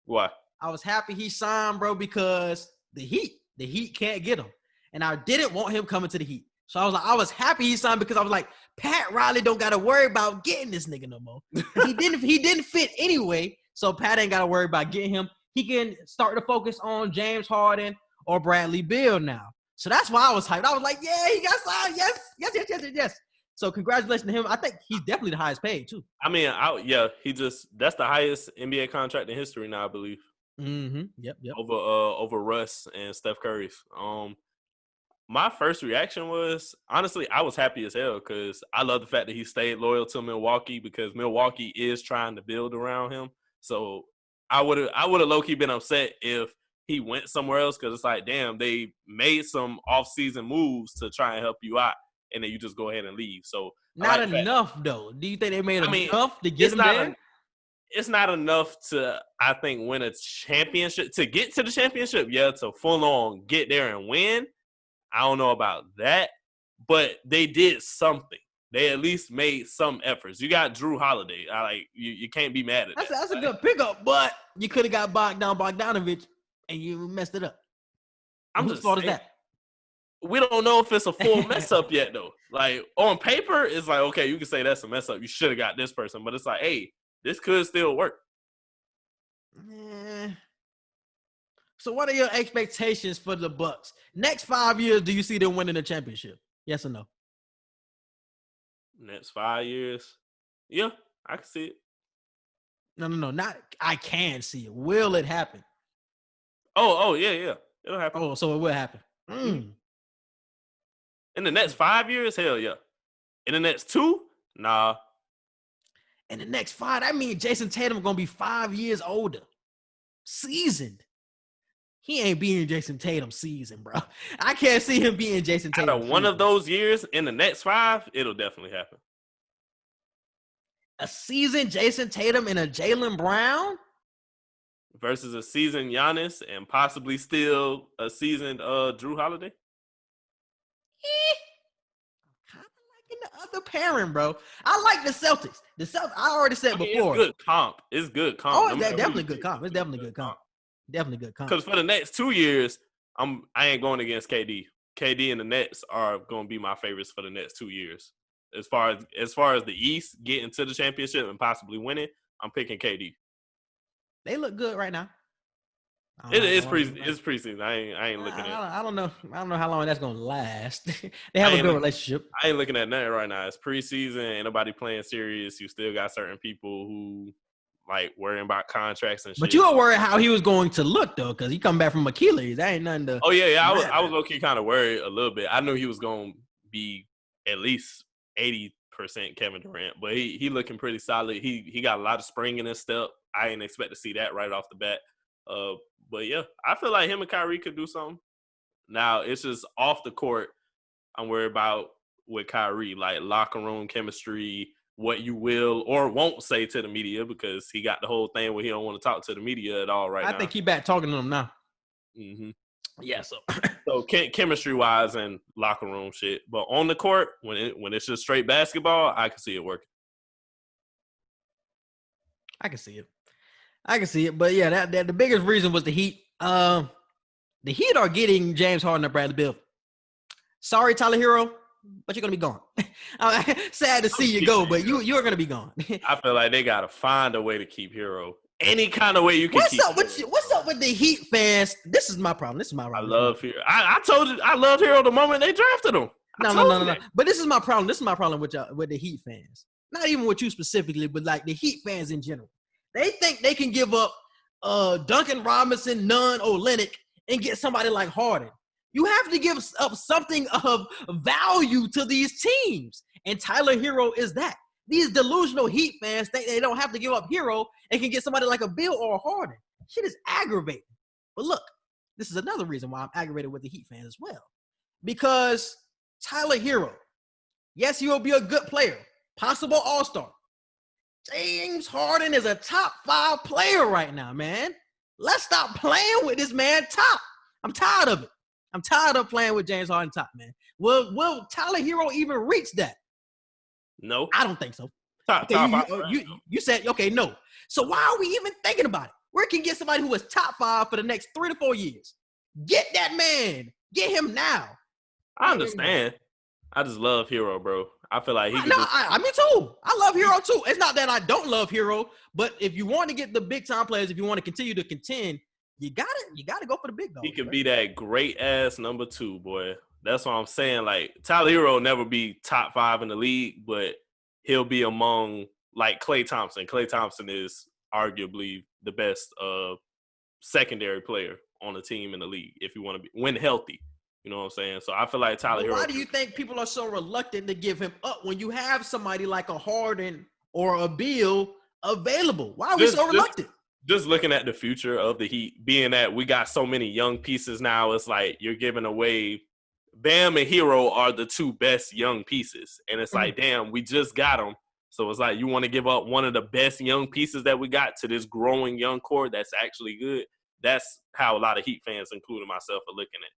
Why? I was happy he signed, bro, because the Heat can't get him. And I didn't want him coming to the Heat. So I was happy he signed because I was like, Pat Riley don't got to worry about getting this nigga no more. He didn't fit anyway, so Pat ain't got to worry about getting him. He can start to focus on James Harden or Bradley Beal now. So that's why I was hyped. I was like, yeah, he got signed. Yes. So congratulations to him. I think he's definitely the highest paid too. I mean, that's the highest NBA contract in history now, I believe. Mm-hmm. Yep. Over Russ and Steph Curry's. My first reaction was, honestly, I was happy as hell because I love the fact that he stayed loyal to Milwaukee because Milwaukee is trying to build around him. So I would have low-key been upset if he went somewhere else because it's like, damn, they made some off-season moves to try and help you out, and then you just go ahead and leave. So not enough, though. Do you think they made enough to get him there? It's not enough to, I think, win a championship. To get to the championship, yeah, to full-on get there and win, I don't know about that, but they did something. They at least made some efforts. You got Drew Holiday. You can't be mad at that. That's a good pickup, but you could have got Bogdanovich, and you messed it up. Whose fault is that? We don't know if it's a full mess up yet, though. Like, on paper, it's like, okay, you can say that's a mess up. You should have got this person, but it's like, hey, this could still work. So what are your expectations for the Bucks? Next 5 years, do you see them winning the championship? Yes or no? Next 5 years? Yeah, I can see it. No. Not I can see it. Will it happen? Oh, yeah. It'll happen. Oh, so it will happen. In the next 5 years? Hell yeah. In the next 2? Nah. In the next 5, that means Jason Tatum going to be 5 years older. Seasoned. He ain't being Jason Tatum season, bro. I can't see him being Jason Tatum. Out of one of those years in the next 5, it'll definitely happen. A season Jason Tatum and a Jalen Brown? Versus a seasoned Giannis and possibly still a seasoned Drew Holiday? Kind of liking the other pairing, bro. I like the Celtics. I already said before. It's good comp. Oh, it's definitely good comp. It's definitely good comp. Definitely good comp. Because for the next 2 years, I ain't going against KD. KD and the Nets are going to be my favorites for the next 2 years. As far as the East getting to the championship and possibly winning, I'm picking KD. They look good right now. It's preseason. I ain't looking at it. I don't know how long that's gonna last. They have a good relationship. I ain't looking at nothing right now. It's preseason. Ain't nobody playing serious. You still got certain people who like worrying about contracts and shit. But you were worried how he was going to look though, because he come back from Achilles. That ain't nothing to. Oh yeah. I was low key kind of worried a little bit. I knew he was gonna be at least 80% Kevin Durant, but he looking pretty solid. He got a lot of spring in his step. I didn't expect to see that right off the bat. But yeah, I feel like him and Kyrie could do something. Now it's just off the court. I'm worried about with Kyrie, like locker room chemistry, what you will or won't say to the media, because he got the whole thing where he don't want to talk to the media at all right now. I think he back talking to them now. Mm-hmm. Yeah, so chemistry wise and locker room shit, but on the court when it's just straight basketball, I can see it working. I can see it, but yeah, that the biggest reason was the Heat. The Heat are getting James Harden and Bradley Beal. Sorry, Tyler Hero, but you're gonna be gone. Sad to see you go, but you're gonna be gone. I feel like they gotta find a way to keep Hero. Any kind of way you can what's keep up what's up with the Heat fans? This is my problem. I love Hero. I told you I loved Hero the moment they drafted him. No. But this is my problem. This is my problem with the Heat fans. Not even with you specifically, but like the Heat fans in general. They think they can give up Duncan Robinson, Nunn, Olynyk, and get somebody like Harden. You have to give up something of value to these teams. And Tyler Hero is that. These delusional Heat fans think they don't have to give up Hero and can get somebody like a Bill or a Harden. Shit is aggravating. But look, this is another reason why I'm aggravated with the Heat fans as well. Because Tyler Hero, Yes, he will be a good player, possible all-star. James Harden is a top 5 player right now, man. Let's stop playing with this man top. I'm tired of it. I'm tired of playing with James Harden top, man. Will Tyler Hero even reach that? No. I don't think so. Top you said, okay, no. So why are we even thinking about it? Where can get somebody who is top 5 for the next 3 to 4 years? Get that man. Get him now. I understand. I just love Hero, bro. I feel like he can me too. I love Hero too. It's not that I don't love Hero, but if you want to get the big time players, if you want to continue to contend, you gotta go for the big dogs. He can be that great ass number 2, boy. That's what I'm saying. Like Tyler Hero will never be top 5 in the league, but he'll be among like Klay Thompson. Klay Thompson is arguably the best secondary player on the team in the league if you want to win healthy. You know what I'm saying? So I feel like Tyler Hero. Why do you think people are so reluctant to give him up when you have somebody like a Harden or a Beal available? Why are we so reluctant? Just looking at the future of the Heat, being that we got so many young pieces now, it's like you're giving away Bam and Hero are the 2 best young pieces. And it's like, damn, we just got them. So it's like you want to give up one of the best young pieces that we got to this growing young core that's actually good. That's how a lot of Heat fans, including myself, are looking at it.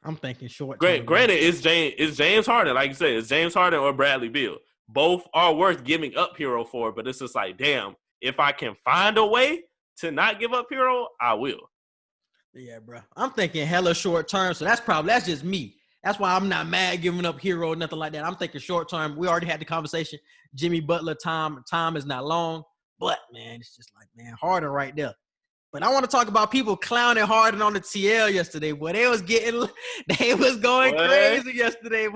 I'm thinking short. Granted, it's James Harden, like you said, it's James Harden or Bradley Beal. Both are worth giving up Hero for, but it's just like, damn, if I can find a way to not give up Hero, I will. Yeah, bro. I'm thinking hella short term, so that's just me. That's why I'm not mad giving up Hero or nothing like that. I'm thinking short term. We already had the conversation. Jimmy Butler, time is not long, but man, it's just like, man, Harden right there. But I want to talk about people clowning Harden on the TL yesterday. Boy, they was going crazy yesterday.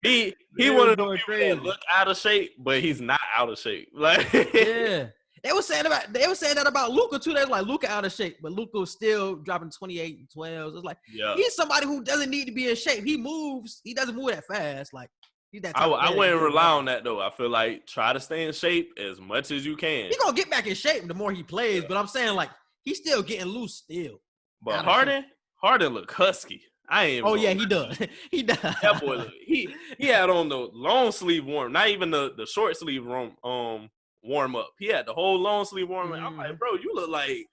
He wanted to look out of shape, but he's not out of shape. Like, yeah, they were saying that about Luka too. They was like, Luka out of shape, but Luka was still dropping 28 and 12. It's like, he's somebody who doesn't need to be in shape. He moves. He doesn't move that fast. Like, he's that. I wouldn't rely on that though. I feel like try to stay in shape as much as you can. He's gonna get back in shape the more he plays. But I'm saying, like, he's still getting loose still. But Harden look husky. I ain't. Oh yeah, he does. He does. That boy look. He had on the long sleeve warm, not even the short sleeve warm up. He had the whole long sleeve warm up. I'm like, bro, you look like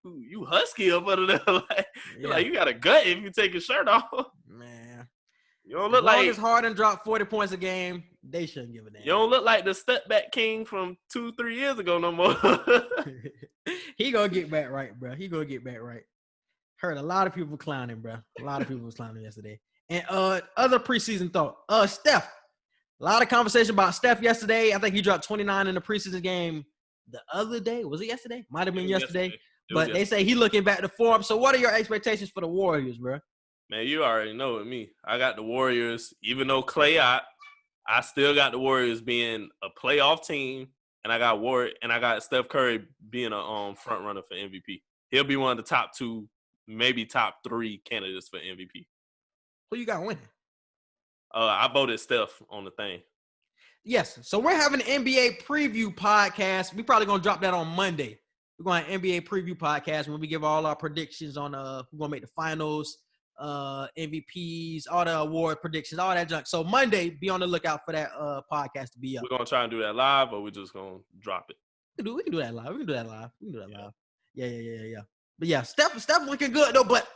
you husky up under there. Like, like you got a gut if you take your shirt off. Man, you don't look like. As long as Harden dropped 40 points a game, they shouldn't give a damn. You don't look like the step back king from 2-3 years ago no more. He gonna get back right, bro. He gonna get back right. Heard a lot of people clowning, bro. A lot of people was clowning yesterday. And other preseason thought. Steph. A lot of conversation about Steph yesterday. I think he dropped 29 in the preseason game the other day. Was it yesterday? Might have been yesterday. But they say he looking back to form. So what are your expectations for the Warriors, bro? Man, you already know with me. I got the Warriors. Even though Klay out, I still got the Warriors being a playoff team. And I got Steph Curry being a front runner for MVP. He'll be one of the top 2, maybe top 3 candidates for MVP. Who you got winning? I voted Steph on the thing. Yes. So we're having an NBA preview podcast. We're probably going to drop that on Monday. We're going to have an NBA preview podcast when we give all our predictions on who's going to make the finals, MVPs, all the award predictions, all that junk. So Monday, be on the lookout for that podcast to be up. We're going to try and do that live, or we're just going to drop it? We can do that live. Yeah. But yeah, Steph looking good though. But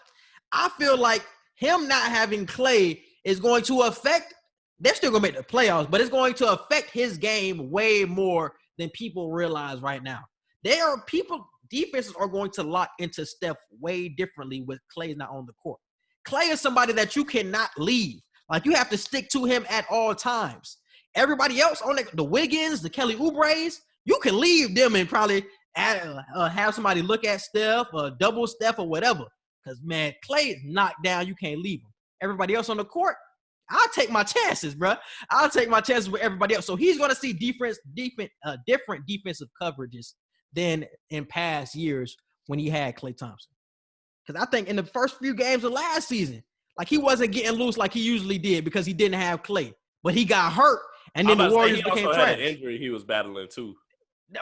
I feel like him not having Klay is going to affect. They're still gonna make the playoffs, but it's going to affect his game way more than people realize right now. Defenses are going to lock into Steph way differently with Klay not on the court. Klay is somebody that you cannot leave. Like, you have to stick to him at all times. Everybody else on the Wiggins, the Kelly Oubre's, you can leave them and probably have somebody look at Steph or double Steph or whatever. Because, man, Klay is knocked down. You can't leave him. Everybody else on the court, I'll take my chances, bro. I'll take my chances with everybody else. So he's going to see different defensive coverages than in past years when he had Klay Thompson. Because I think in the first few games of last season, like, he wasn't getting loose like he usually did because he didn't have Klay. But he got hurt, and then the Warriors became trash. He also had an injury he was battling too.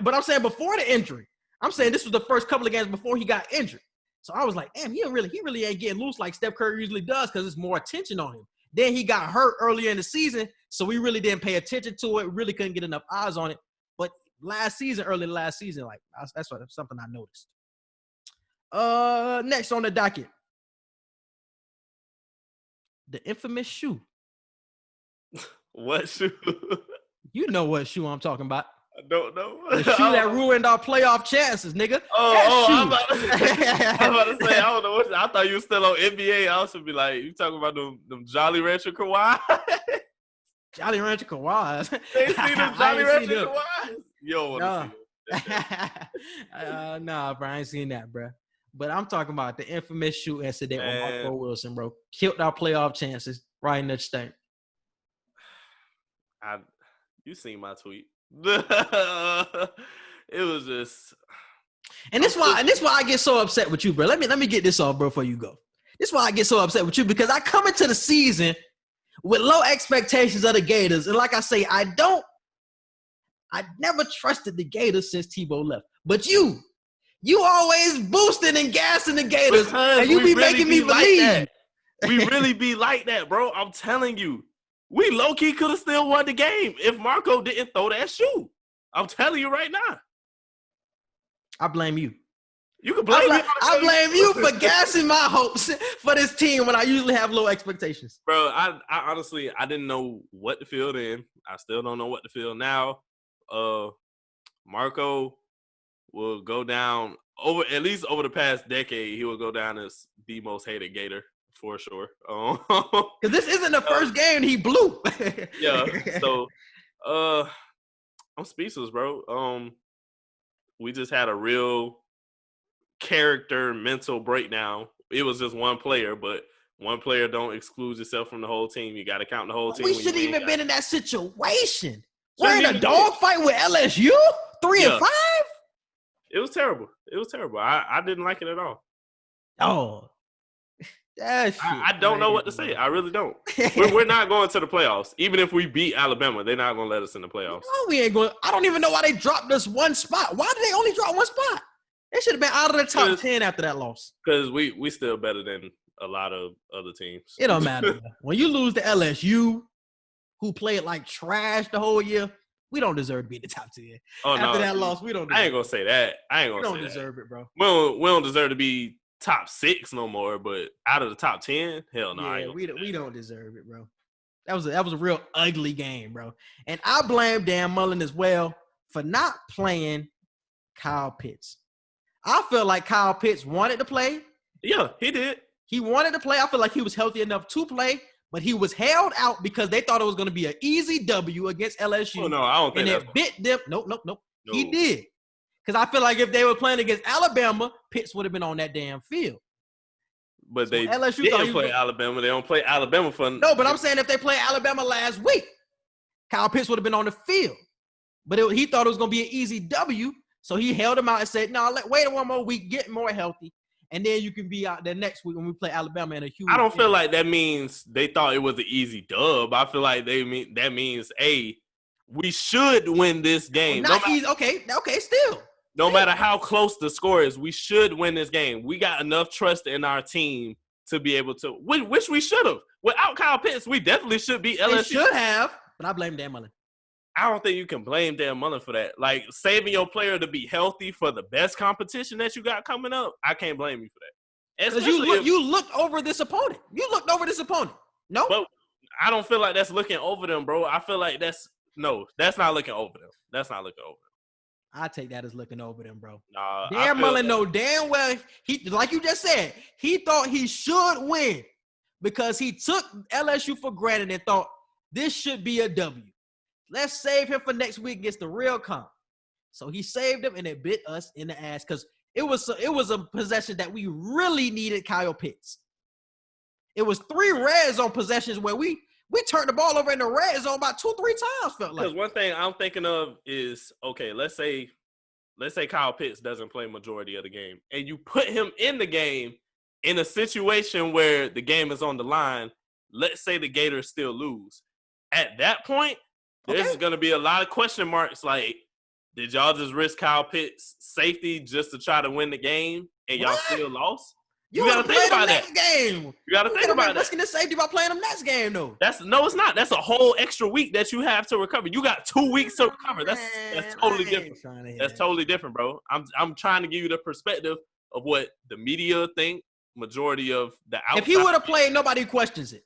But I'm saying before the injury. I'm saying this was the first couple of games before he got injured. So I was like, damn, he really ain't getting loose like Steph Curry usually does because it's more attention on him. Then he got hurt earlier in the season, so we really didn't pay attention to it. Really couldn't get enough eyes on it. But early last season, like that's something I noticed. Next on the docket, the infamous shoe. What shoe? You know what shoe I'm talking about. I don't know. The shoe that ruined our playoff chances, nigga. I'm about to say, I don't know what. I thought you were still on NBA. I should be like, you talking about them Jolly Rancher Kawhi? Jolly Rancher Kawhis. They see them Jolly Rancher Kawhis? Yo, nah, bro, I ain't seen that, bro. But I'm talking about the infamous shoe incident with Marco Wilson, bro. Killed our playoff chances right in the state. You seen my tweet. It was just, and this why I get so upset with you, bro. Let me get this off, bro, before you go. This is why I get so upset with you, because I come into the season with low expectations of the Gators, and like I say, I never trusted the Gators since Tebow left. But you always boosting and gassing the Gators, and you be making me believe. We really be like that, bro. I'm telling you. We low-key could have still won the game if Marco didn't throw that shoe. I'm telling you right now. I blame you. You can blame me. I blame you for gassing my hopes for this team when I usually have low expectations. Bro, I honestly, I didn't know what to feel then. I still don't know what to feel now. Marco will go down, at least over the past decade, he will go down as the most hated Gator. For sure. Because this isn't the first game he blew. Yeah. So I'm speechless, bro. We just had a real character mental breakdown. It was just one player, but one player don't exclude yourself from the whole team. You got to count the whole team. We shouldn't even been in that situation. We're in a dogfight with LSU? 3-5? It was terrible. I didn't like it at all. Oh. I don't know what to say. I really don't. We're not going to the playoffs. Even if we beat Alabama, they're not going to let us in the playoffs. No, we ain't going. I don't even know why they dropped us one spot. Why did they only drop one spot? They should have been out of the top 10 after that loss. Because we still better than a lot of other teams. It don't matter. When you lose to LSU, who played like trash the whole year, we don't deserve to be in the top 10. After that loss, we don't deserve it. I ain't going to say that. We don't deserve it, bro. We don't deserve to be top 6 no more, but out of the top 10, hell no. Yeah, we don't deserve it, bro. That was a real ugly game, bro. And I blame Dan Mullen as well for not playing Kyle Pitts. I feel like Kyle Pitts wanted to play. Yeah, he did. He wanted to play. I feel like he was healthy enough to play, but he was held out because they thought it was going to be an easy W against LSU. Oh, no, I don't think and it bit them. Nope. He did. Because I feel like if they were playing against Alabama, Pitts would have been on that damn field. But they didn't play Alabama. They don't play Alabama for – No, but I'm saying if they played Alabama last week, Kyle Pitts would have been on the field. But he thought it was going to be an easy W, so he held him out and said, no, wait one more week, get more healthy, and then you can be out there next week when we play Alabama in a huge – I don't feel like that means they thought it was an easy dub. I feel like that means, hey, we should win this game. Not easy. Okay, still. No matter how close the score is, we should win this game. We got enough trust in our team to be able to, which we should have. Without Kyle Pitts, we definitely should beat LSU. They should have, but I blame Dan Mullen. I don't think you can blame Dan Mullen for that. Like, saving your player to be healthy for the best competition that you got coming up, I can't blame you for that. Because you looked over this opponent. No? But I don't feel like that's looking over them, bro. I feel like that's not looking over them. That's not looking over them. I take that as looking over them, bro. Nah, Dan Mullen know damn well, he, like you just said, he thought he should win because he took LSU for granted and thought this should be a W. Let's save him for next week against the real comp. So he saved him, and it bit us in the ass because it was a possession that we really needed Kyle Pitts. It was 3 red zone possessions where we turned the ball over in the red zone about 2-3 times, felt like. Because one thing I'm thinking of is, okay, let's say Kyle Pitts doesn't play majority of the game, and you put him in the game in a situation where the game is on the line. Let's say the Gators still lose. At that point, there's going to be a lot of question marks like, did y'all just risk Kyle Pitts' safety just to try to win the game, and y'all still lost? You got to think about that. Game. You got to think about that. Risking the safety by playing them next game, though. No, it's not. That's a whole extra week that you have to recover. You got 2 weeks to recover. That's totally different. That's totally different, bro. I'm trying to give you the perspective of what the media think. Majority of the outside. If he would have played, nobody questions it.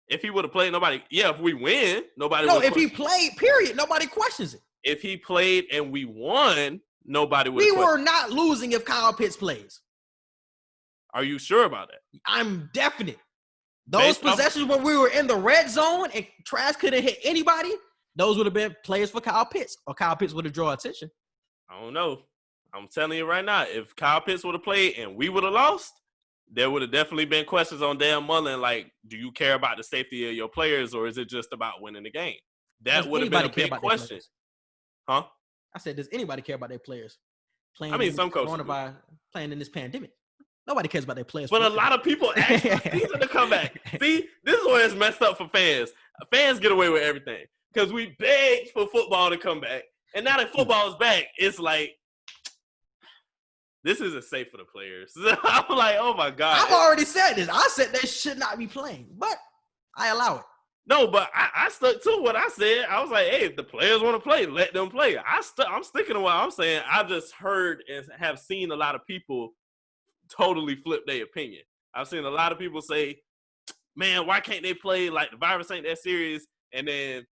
If he would have played, nobody. Yeah, if we win, nobody. No, if he played, period, nobody questions it. If he played and we won, nobody would. We were not losing if Kyle Pitts plays. Are you sure about that? I'm definite. Those possessions when we were in the red zone and Trask couldn't hit anybody, those would have been plays for Kyle Pitts, or Kyle Pitts would have drawn attention. I don't know. I'm telling you right now, if Kyle Pitts would have played and we would have lost, there would have definitely been questions on Dan Mullen, like, do you care about the safety of your players, or is it just about winning the game? That would have been a big question. Huh? I said, does anybody care about their players? Some coaches playing in this pandemic. Nobody cares about their players. But a lot of people ask for season to come back. See, this is where it's messed up for fans. Fans get away with everything because we begged for football to come back. And now that football is back, it's like, this isn't safe for the players. I'm like, oh, my God. I've already said this. I said they should not be playing, but I allow it. No, but I stuck to what I said. I was like, hey, if the players want to play, let them play. I'm sticking to what I'm saying. I just heard and have seen a lot of people totally flip their opinion. I've seen a lot of people say, man, why can't they play? Like, the virus ain't that serious. And then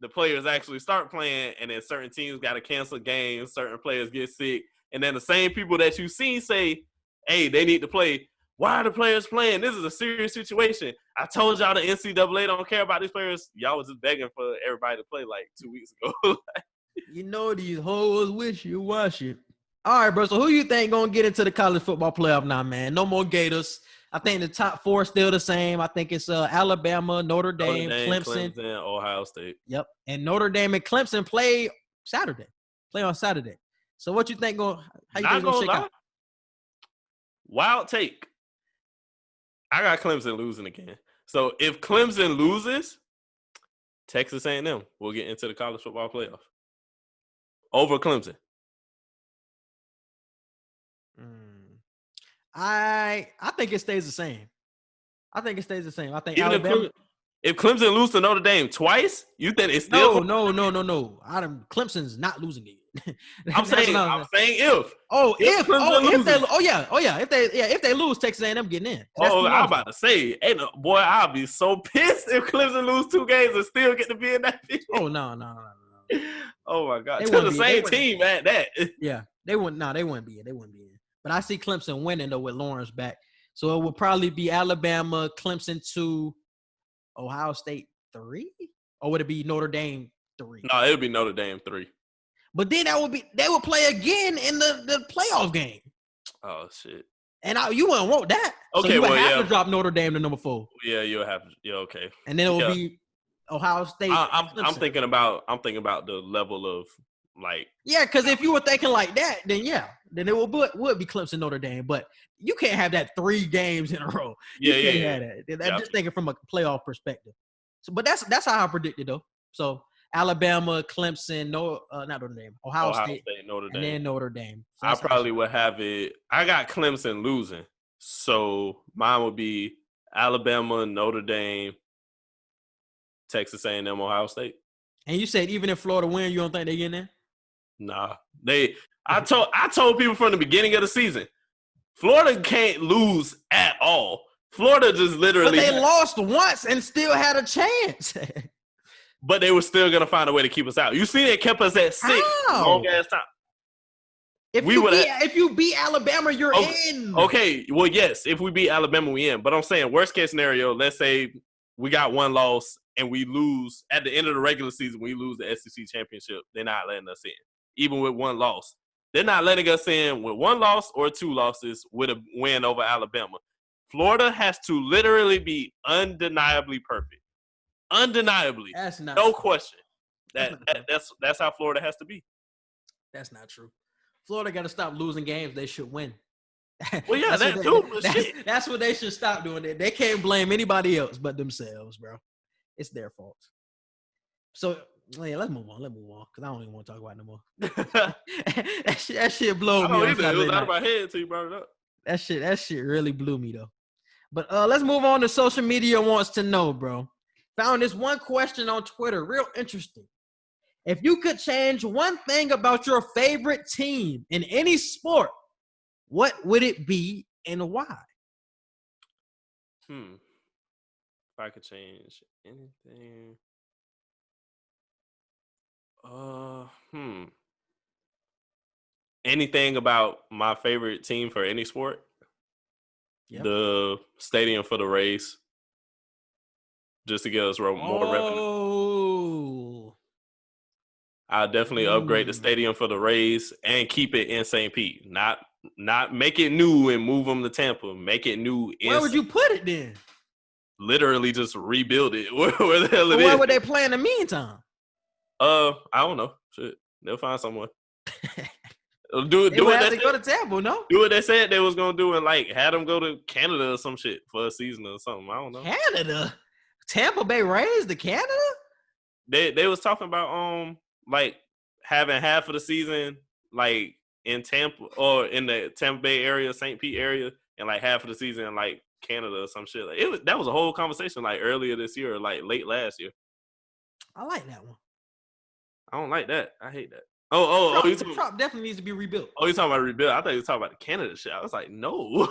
the players actually start playing, and then certain teams got to cancel games. Certain players get sick. And then the same people that you've seen say, hey, they need to play. Why are the players playing? This is a serious situation. I told y'all the NCAA don't care about these players. Y'all was just begging for everybody to play like 2 weeks ago. You know these hoes wish you wash it. All right, bro. So who you think going to get into the college football playoff now, man? No more Gators. I think the top four is still the same. I think it's Alabama, Notre Dame, Clemson, Ohio State. Yep. And Notre Dame and Clemson play on Saturday. So what you think how you think going to shake out? Wild take. I got Clemson losing again. So if Clemson loses, Texas A&M will get into the college football playoff over Clemson. I think it stays the same. I think Even Alabama. If Clemson lose to Notre Dame twice, you think it's still no. Clemson's not losing it. I'm saying if. If they lose, Texas A&M getting in. I'm about to say, boy, I'll be so pissed if Clemson lose 2 games and still get to be in that field. Oh no. Oh my God, to the same team at that. Yeah, they wouldn't. No, they wouldn't be in. But I see Clemson winning though with Lawrence back, so it will probably be Alabama, Clemson 2, Ohio State 3, or would it be Notre Dame 3? No, it would be Notre Dame 3. But then they would play again in the playoff game. Oh shit! And you wouldn't want that. Okay, so you would well, have to drop Notre Dame to number 4. Yeah, you'll have to. Yeah, okay. And then it will be Ohio State. I'm thinking about the level of like. Yeah, because if you were thinking like that, then it would be Clemson Notre Dame. But you can't have that 3 games in a row. You can't have that. I'm just thinking from a playoff perspective. So, but that's how I predicted though. So Alabama, Clemson, not Notre Dame, Ohio State, Notre Dame, and then Notre Dame. So I probably would have it. I got Clemson losing, so mine would be Alabama, Notre Dame, Texas A&M, Ohio State. And you said even if Florida win, you don't think they get in? Nah, I told people from the beginning of the season, Florida can't lose at all. Florida just literally. But they lost once and still had a chance. But they were still going to find a way to keep us out. You see, they kept us at 6 long ass time. If you beat Alabama, you're in. Okay, well, yes, if we beat Alabama, we in. But I'm saying worst case scenario, let's say we got 1 loss and we lose at the end of the regular season, we lose the SEC championship. They're not letting us in, even with 1 loss. They're not letting us in with 1 loss or 2 losses with a win over Alabama. Florida has to literally be undeniably perfect. Undeniably. That's not no true. Question. That's how Florida has to be. That's not true. Florida got to stop losing games they should win. Well, yeah, that's what they should stop doing. They can't blame anybody else but themselves, bro. It's their fault. So, let's move on. Because I don't even want to talk about it no more. that shit blows me. It was out of my head until you brought it up. That shit really blew me though. But let's move on to social media wants to know, bro. Found this one question on Twitter, real interesting. If you could change one thing about your favorite team in any sport, what would it be and why? If I could change anything. Anything about my favorite team for any sport? Yep. The stadium for the Rays. Just to get us more revenue. I'll definitely upgrade the stadium for the Rays and keep it in St. Pete. Not make it new and move them to Tampa. Make it new. Where would you put it then? Literally just rebuild it. Where the hell it is? Where would they play in the meantime? I don't know. Shit. They'll find someone. Do what they go to Tampa, no? Do what they said they was gonna do and like had them go to Canada or some shit for a season or something. I don't know. Canada? Tampa Bay Rays to Canada? They was talking about like having half of the season like in Tampa or in the Tampa Bay area, St. Pete area, and like half of the season in like Canada or some shit. Like that was a whole conversation like earlier this year or like late last year. I like that one. I don't like that. I hate that. The Trop definitely needs to be rebuilt. Oh, you talking about rebuild? I thought you were talking about the Canada shit. I was like, no.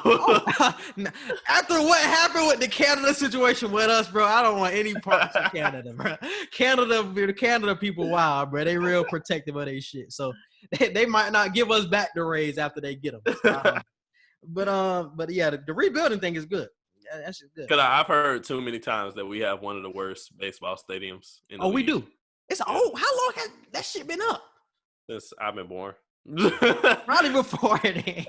After what happened with the Canada situation with us, bro, I don't want any parts of Canada, bro. The Canada people wild, bro. They real protective of their shit. So they might not give us back the Rays after they get them. But yeah, the rebuilding thing is good. Yeah, that shit's good. Because I've heard too many times that we have one of the worst baseball stadiums in the league. We do. It's how long has that shit been up? Since I've been born. Probably before then.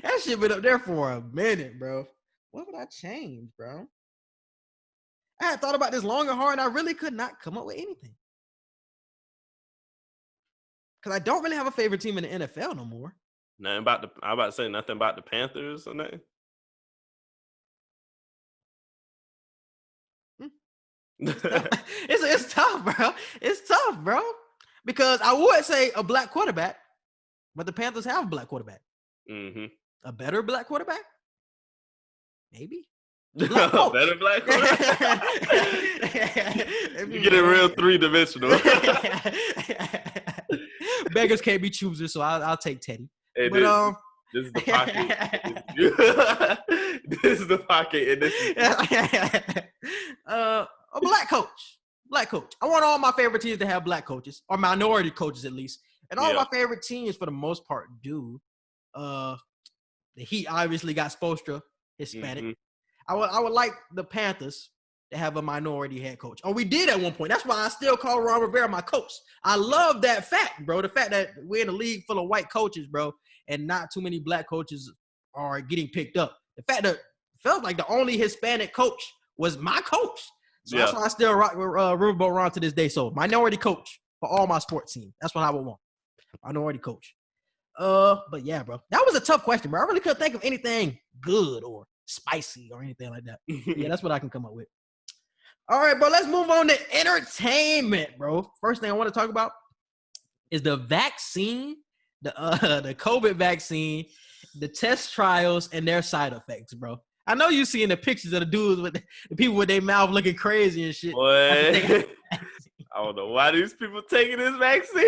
That shit been up there for a minute, bro. What would I change, bro? I had thought about this long and hard, and I really could not come up with anything. Because I don't really have a favorite team in the NFL no more. I'm about to say nothing about the Panthers or nothing. It's tough, bro. It's tough, bro. Because I would say a black quarterback, but the Panthers have a black quarterback. Mm-hmm. A better black quarterback? Maybe. Better black quarterback? You get it real three-dimensional. Beggars can't be choosers, so I'll take Teddy. Hey, but, this is the pocket. This is the pocket. And this is a black coach. Black coach. I want all my favorite teams to have black coaches, or minority coaches at least. And all my favorite teams, for the most part, do. The Heat obviously got Spoelstra, Hispanic. Mm-hmm. I would like the Panthers to have a minority head coach. Or we did at one point. That's why I still call Ron Rivera my coach. I love that fact, bro. The fact that we're in a league full of white coaches, bro, and not too many black coaches are getting picked up. The fact that it felt like the only Hispanic coach was my coach. So that's why I still rock Riverboat Ron to this day. So minority coach for all my sports teams. That's what I would want. Minority coach. But yeah, bro. That was a tough question, bro. I really couldn't think of anything good or spicy or anything like that. Yeah, that's what I can come up with. All right, bro. Let's move on to entertainment, bro. First thing I want to talk about is the vaccine, the COVID vaccine, the test trials, and their side effects, bro. I know you seeing the pictures of the dudes with the people with their mouth looking crazy and shit. Boy, I don't know why these people taking this vaccine.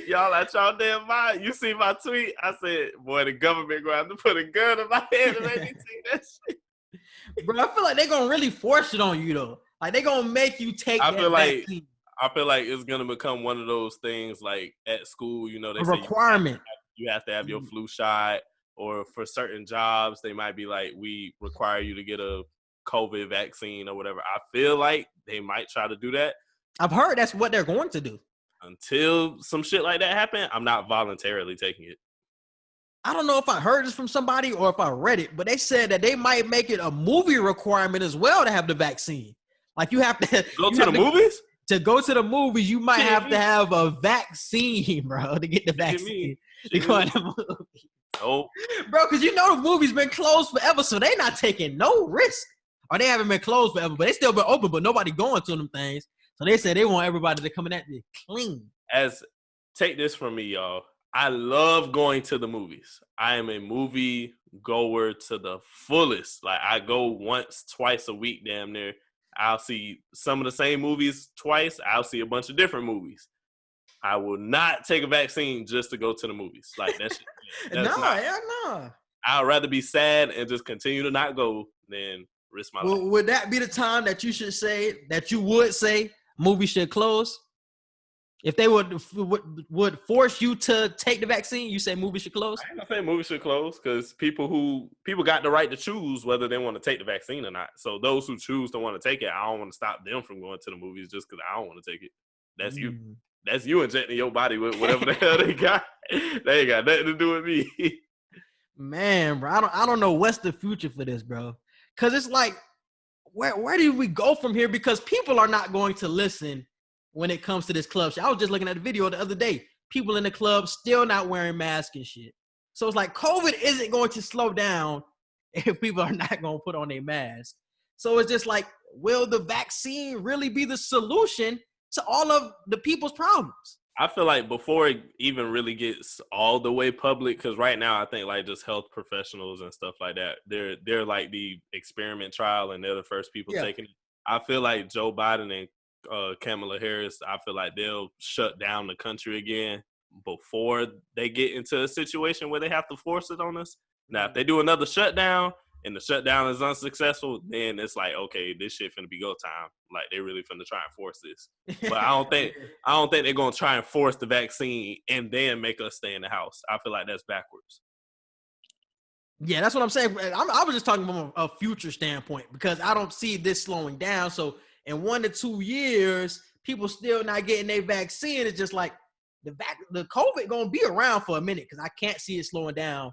Y'all out y'all damn mind. You see my tweet? I said, boy, the government going to have to put a gun in my head and make me take that shit. Bro, I feel like they're going to really force it on you, though. Like, they're going to make you take that vaccine. I feel like it's going to become one of those things, like, at school, you know, they say requirement. You have to have your flu shot. Or for certain jobs, they might be like, we require you to get a COVID vaccine or whatever. I feel like they might try to do that. I've heard that's what they're going to do. Until some shit like that happen, I'm not voluntarily taking it. I don't know if I heard this from somebody or if I read it, but they said that they might make it a movie requirement as well to have the vaccine. Like you have to go to the movies? To go to the movies, you might have to have a vaccine, bro, to get the vaccine. To go to the movie. Nope. Bro, because you know the movie's been closed forever, so they not taking no risk. Or they haven't been closed forever, but they still been open, but nobody going to them things. So they said they want everybody to come in at it clean. Take this from me, y'all. I love going to the movies. I am a movie goer to the fullest. Like, I go once, twice a week, damn near. I'll see some of the same movies twice. I'll see a bunch of different movies. I will not take a vaccine just to go to the movies. Like, that shit. No. I'd rather be sad and just continue to not go than risk my life. Would that be the time that you would say movies should close? If they would force you to take the vaccine, you say movies should close? I ain't gonna say movies should close because people got the right to choose whether they want to take the vaccine or not. So those who choose to want to take it, I don't want to stop them from going to the movies just because I don't want to take it. That's you. That's you injecting your body with whatever the hell they got. They ain't got nothing to do with me. Man, bro, I don't know what's the future for this, bro. Because it's like, where do we go from here? Because people are not going to listen when it comes to this club shit. I was just looking at a video the other day. People in the club still not wearing masks and shit. So it's like COVID isn't going to slow down if people are not going to put on their mask. So it's just like, will the vaccine really be the solution to all of the people's problems? I feel like before it even really gets all the way public, because right now I think like just health professionals and stuff like that, they're like the experiment trial and they're the first people taking it. I feel like Joe Biden and Kamala Harris, I feel like they'll shut down the country again before they get into a situation where they have to force it on us. Now, if they do another shutdown and the shutdown is unsuccessful, then it's like, okay, this shit finna be go time. Like, they really finna try and force this. But I don't think they're gonna try and force the vaccine and then make us stay in the house. I feel like that's backwards. Yeah, that's what I'm saying. I was just talking from a future standpoint because I don't see this slowing down. So in 1 to 2 years, people still not getting their vaccine. It's just like the COVID gonna be around for a minute because I can't see it slowing down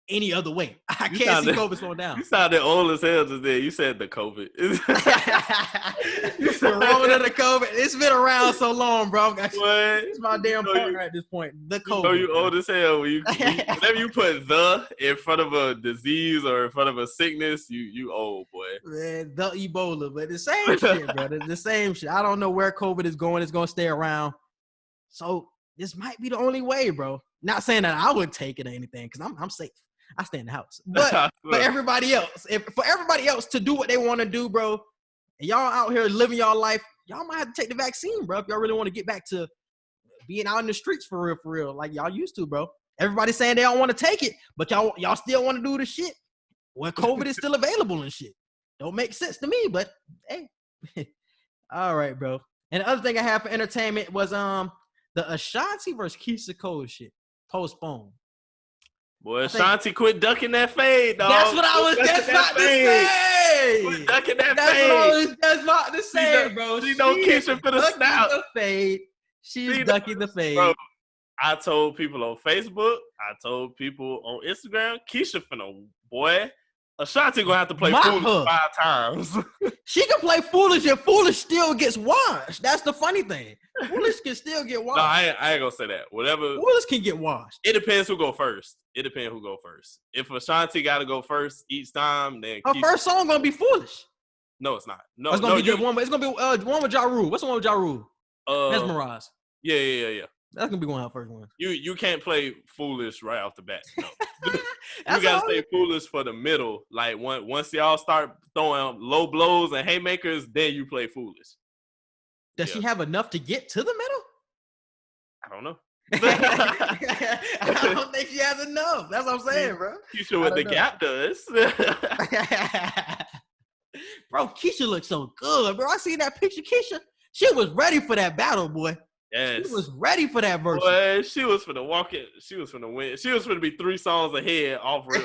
any other way. I can't see COVID slowing down. You sounded old as hell just there. You said the COVID. The Rona, the COVID. It's been around so long, bro. It's my damn partner at this point. The COVID. You old as hell. Whenever you put the in front of a disease or in front of a sickness, you old, boy. Man, the Ebola, but the same shit, bro. The same shit. I don't know where COVID is going. It's going to stay around. So this might be the only way, bro. Not saying that I would take it or anything because I'm safe. I stay in the house. But for everybody else, for everybody else to do what they want to do, bro, and y'all out here living y'all life, y'all might have to take the vaccine, bro, if y'all really want to get back to being out in the streets for real, like y'all used to, bro. Everybody's saying they don't want to take it, but y'all still want to do the shit where COVID is still available and shit. Don't make sense to me, but hey. All right, bro. And the other thing I have for entertainment was the Ashanti versus Keisha Cole shit postponed. Boy, Ashanti quit ducking that fade, dog. That's what I was just about to say. Quit ducking that fade. That's what I was just about to say, bro. She know Keisha for the snap. She's ducking the fade. Bro, I told people on Facebook. I told people on Instagram. Keisha finna, boy. Ashanti gonna have to play Foolish 5 times. She can play Foolish and Foolish still gets washed. That's the funny thing. Foolish can still get washed. No, I ain't gonna say that. Whatever. Foolish can get washed. It depends who go first. If Ashanti gotta go first each time, then her first song gonna be Foolish. No, it's not. No, it's gonna be the one. It's gonna be one with Ja Rule. What's the one with Ja Rule? Mesmerize. Yeah. That's gonna be one of her first ones. You can't play Foolish right off the bat. No. You gotta stay Foolish for the middle. Like once y'all start throwing low blows and haymakers, then you play Foolish. Does she have enough to get to the middle? I don't know. I don't think she has enough. That's what I'm saying, bro. Keisha what the gap does. Bro, Keisha looks so good, bro. I seen that picture. Keisha, she was ready for that battle, boy. Yes. She was ready for that verse. Boy, she was for the walk it. She was for the win. She was for to be 3 songs ahead off rip.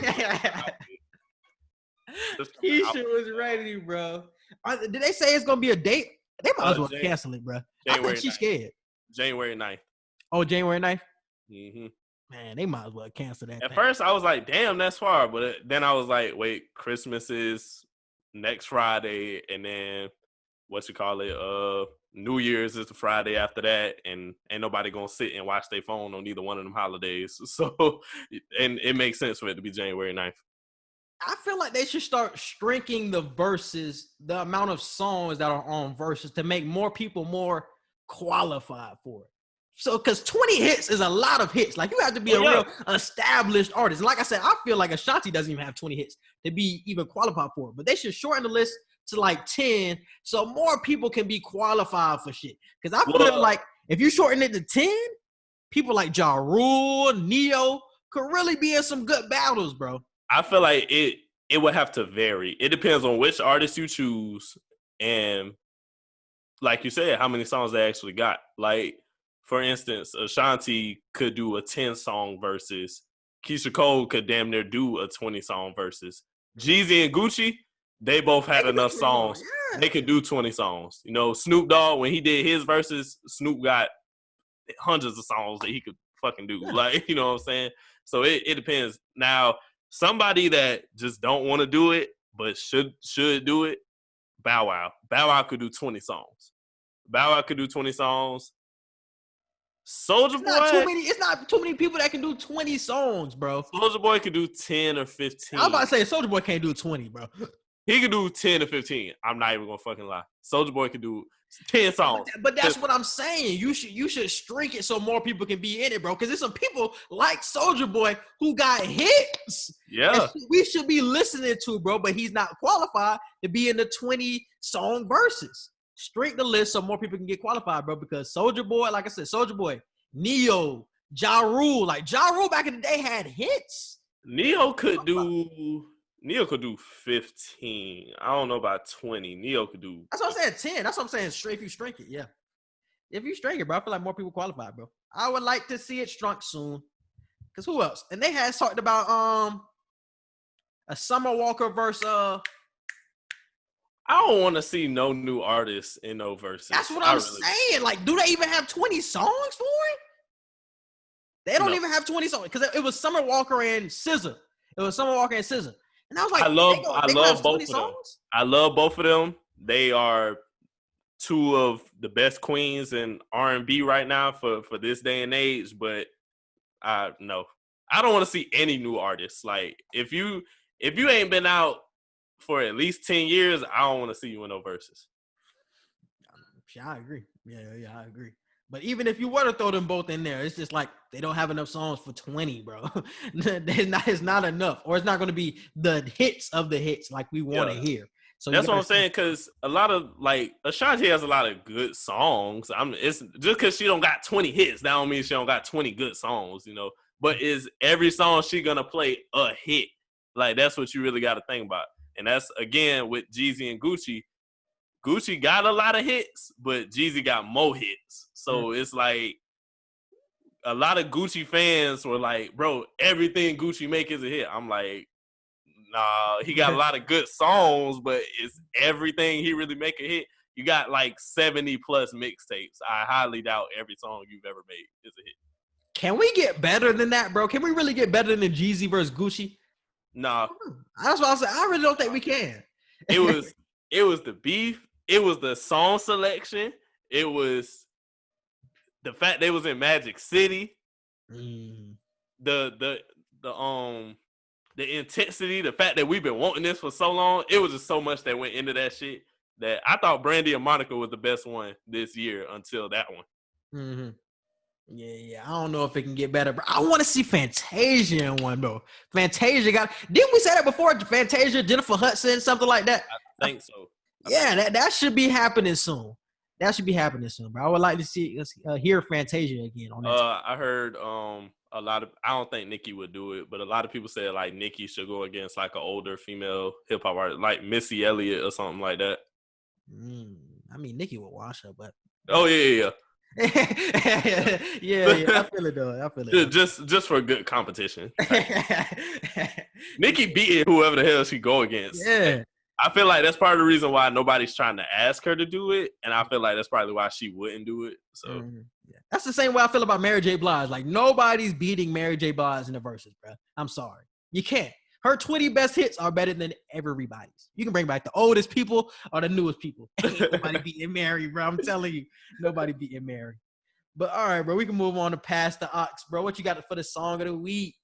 Keisha was ready, bro. Did they say it's gonna be a date? They might as well cancel it, bro. I think she's scared. January 9th. Oh, January 9th? Mm-hmm. Man, they might as well cancel that. At first, I was like, damn, that's far. But then I was like, wait, Christmas is next Friday. And then, New Year's is the Friday after that. And ain't nobody going to sit and watch their phone on either one of them holidays. So, and it makes sense for it to be January 9th. I feel like they should start shrinking the verses, the amount of songs that are on verses to make more people more qualified for it. So, because 20 hits is a lot of hits. Like, you have to be a real established artist. Like I said, I feel like Ashanti doesn't even have 20 hits to be even qualified for it. But they should shorten the list to like 10 so more people can be qualified for shit. Because I feel like if you shorten it to 10, people like Ja Rule, Neo could really be in some good battles, bro. I feel like it would have to vary. It depends on which artist you choose and, like you said, how many songs they actually got. Like, for instance, Ashanti could do a 10-song versus. Keisha Cole could damn near do a 20-song versus. Jeezy and Gucci, they both had enough songs. Yeah. They could do 20 songs. You know, Snoop Dogg, when he did his verses, Snoop got hundreds of songs that he could fucking do. Yeah. Like, you know what I'm saying? So it depends. Now, somebody that just don't want to do it but should do it, Bow Wow. Bow Wow could do 20 songs. Bow Wow could do 20 songs. Soulja Boy. It's not too many people that can do 20 songs, bro. Soulja Boy could do 10 or 15. I was about to say Soulja Boy can't do 20, bro. He could do 10 or 15. I'm not even gonna fucking lie. Soulja Boy could do 10 songs. But that's what I'm saying. You should shrink it so more people can be in it, bro. Because there's some people like Soulja Boy who got hits. Yeah. We should be listening to, bro. But he's not qualified to be in the 20-song verses. Shrink the list so more people can get qualified, bro. Because Soulja Boy, like I said, Soulja Boy, Neo, Ja Rule. Like, Ja Rule back in the day had hits. Neo could do 15. I don't know about 20. Neo could do. That's what I'm saying, 10. That's what I'm saying. If you shrink it, yeah. If you shrink it, bro, I feel like more people qualify, bro. I would like to see it shrunk soon. Because who else? And they had talked about a Summer Walker versus I don't want to see no new artists in no verses. That's what I'm saying. Like, do they even have 20 songs for it? They don't even have 20 songs. Because it was Summer Walker and SZA. And I was like, I love both of them. I love both of them. They are two of the best queens in R&B right now for this day and age. But I don't want to see any new artists. Like, if you ain't been out for at least 10 years, I don't want to see you in no verses. Yeah, I agree. Yeah, I agree. But even if you were to throw them both in there, it's just like they don't have enough songs for 20, bro. It's not enough. Or it's not going to be the hits of the hits like we want to hear. So that's what I'm saying, because a lot of, like, Ashanti has a lot of good songs. It's just because she don't got 20 hits, that don't mean she don't got 20 good songs, you know. But is every song she going to play a hit? Like, that's what you really got to think about. And that's, again, with Jeezy and Gucci. Gucci got a lot of hits, but Jeezy got more hits. So it's like a lot of Gucci fans were like, bro, everything Gucci make is a hit. I'm like, nah, he got a lot of good songs, but is everything he really make a hit? You got like 70 plus mixtapes. I highly doubt every song you've ever made is a hit. Can we get better than that, bro? Can we really get better than Jeezy versus Gucci? Nah. That's what I said. I really don't think we can. It was the beef. It was the song selection. It was the fact they was in Magic City. The intensity, the fact that we've been wanting this for so long. It was just so much that went into that shit that I thought Brandy and Monica was the best one this year until that one. Mm-hmm. Yeah. I don't know if it can get better, but I want to see Fantasia in one, bro. Fantasia didn't we say that before? Fantasia, Jennifer Hudson, something like that? I think so. That should be happening soon. That should be happening soon, bro. I would like to hear Fantasia again on that. I heard a lot of, I don't think Nicki would do it, but a lot of people said like Nicki should go against like an older female hip hop artist, like Missy Elliott or something like that. I mean, Nicki would wash her, but yeah. yeah, I feel it though. I feel it. Just for good competition. Nicki beating whoever the hell she go against. Yeah. I feel like that's part of the reason why nobody's trying to ask her to do it, and I feel like that's probably why she wouldn't do it. So that's the same way I feel about Mary J. Blige. Like, nobody's beating Mary J. Blige in the verses, bro. I'm sorry, you can't. Her 20 best hits are better than everybody's. You can bring back the oldest people or the newest people. Ain't nobody beating Mary, bro. I'm telling you, nobody beating Mary. But all right, bro, we can move on to Pass the Ox, bro. What you got for the song of the week?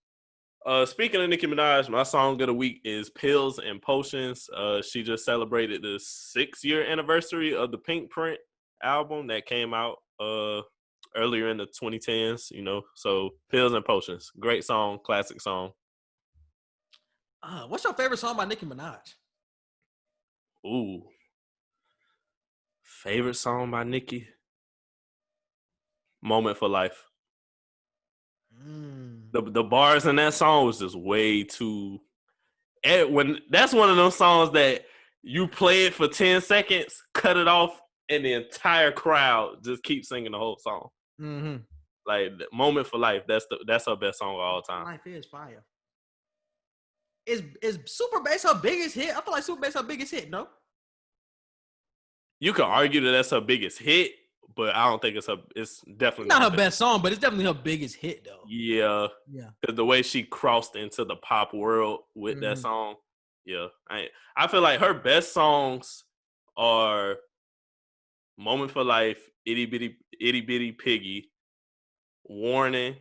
Speaking of Nicki Minaj, my song of the week is Pills and Potions. She just celebrated the 6-year anniversary of the Pink Print album that came out earlier in the 2010s, you know. So Pills and Potions, great song, classic song. What's your favorite song by Nicki Minaj? Ooh. Favorite song by Nicki? Moment for Life. The bars in that song was just way too. That's one of those songs that you play it for 10 seconds, cut it off, and the entire crowd just keeps singing the whole song. Mm-hmm. Like Moment for Life, that's her best song of all time. Life is fire. Is Super Bass her biggest hit? I feel like Super Bass her biggest hit, no? You could argue that that's her biggest hit, but I don't think it's definitely not her best song, but it's definitely her biggest hit, though. Yeah. Because the way she crossed into the pop world with that song, yeah. I feel like her best songs are Moment for Life, Itty Bitty Piggy, Warning,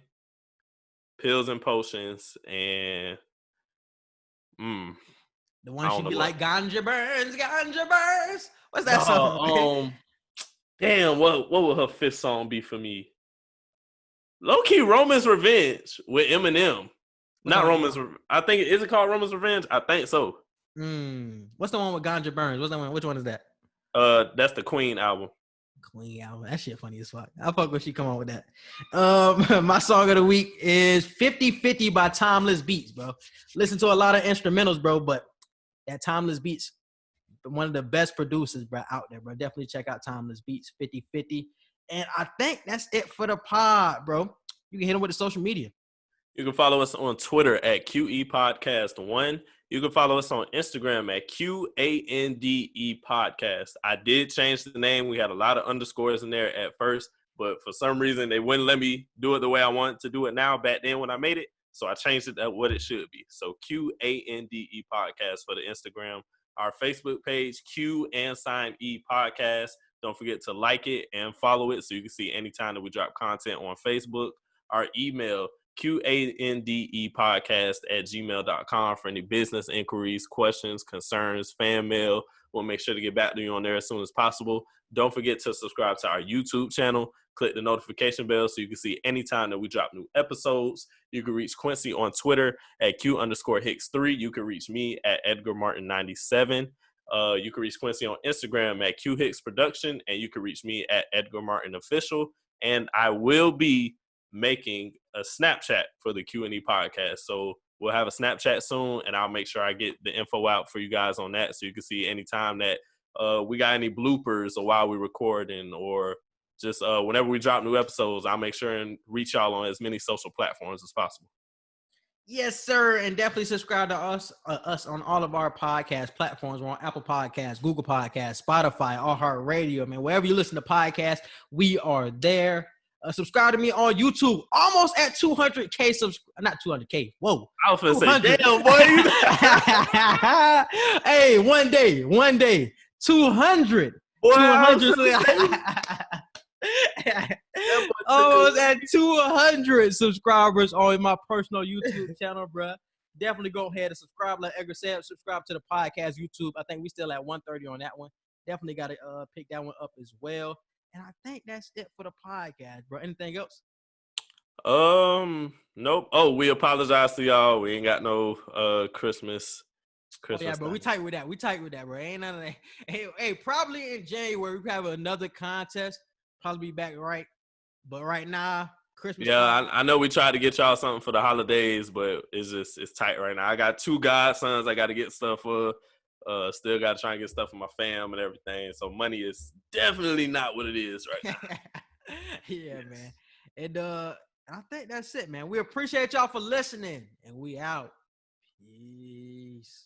Pills and Potions, and the one she be like, Ganja burns. What's that song? Damn, what would her fifth song be for me? Low-key Roman's Revenge with Eminem. Not Roman's. I think is it called Roman's Revenge? I think so. What's the one with Ganja Burns? What's that one? Which one is that? That's the Queen album. That shit funny as fuck. I fuck when she come on with that. My song of the week is 50/50 by Timeless Beats, bro. Listen to a lot of instrumentals, bro, but that Timeless Beats, one of the best producers, bro, out there, bro. Definitely check out Timeless Beats, 50/50. And I think that's it for the pod, bro. You can hit them with the social media. You can follow us on Twitter at QE Podcast 1. You can follow us on Instagram at QANDE Podcast. I did change the name. We had a lot of underscores in there at first, but for some reason they wouldn't let me do it the way I wanted to do it now back then when I made it. So I changed it to what it should be. So QANDE Podcast for the Instagram. Our Facebook page, Q&E Podcast. Don't forget to like it and follow it so you can see anytime that we drop content on Facebook. Our email, QANDEpodcast@gmail.com for any business inquiries, questions, concerns, fan mail. We'll make sure to get back to you on there as soon as possible. Don't forget to subscribe to our YouTube channel. Click the notification bell so you can see anytime that we drop new episodes. You can reach Quincy on Twitter at Q_Hicks3. You can reach me at EdgarMartin97. You can reach Quincy on Instagram at QHicksProduction, and you can reach me at EdgarMartinOfficial. And I will be making a Snapchat for the Q&E podcast. So we'll have a Snapchat soon, and I'll make sure I get the info out for you guys on that so you can see anytime that we got any bloopers or while we're recording or just whenever we drop new episodes, I'll make sure and reach y'all on as many social platforms as possible. Yes, sir. And definitely subscribe to us on all of our podcast platforms. We're on Apple Podcasts, Google Podcasts, Spotify, iHeartRadio. Man, wherever you listen to podcasts, we are there. Subscribe to me on YouTube. Almost at 200K not 200K. Whoa. I was going to say, damn, boy. Hey, one day. 200. Boy, 200. Almost at 200 subscribers on my personal YouTube channel, bro. Definitely go ahead and subscribe. Like Edgar said, subscribe to the podcast YouTube. I think we still at 130 on that one. Definitely got to pick that one up as well. And I think that's it for the podcast, bro. Anything else? Nope. Oh, we apologize to y'all. We ain't got no Christmas. Yeah, bro. We tight with that, bro. Ain't none of that. Hey, probably in January we have another contest. Probably be back right. But right now, Christmas. Yeah, I know we tried to get y'all something for the holidays, but it's tight right now. I got 2 godsons I got to get stuff for. Still got to try and get stuff for my fam and everything. So money is definitely not what it is right now. Yeah, man. And I think that's it, man. We appreciate y'all for listening, and we out. Peace.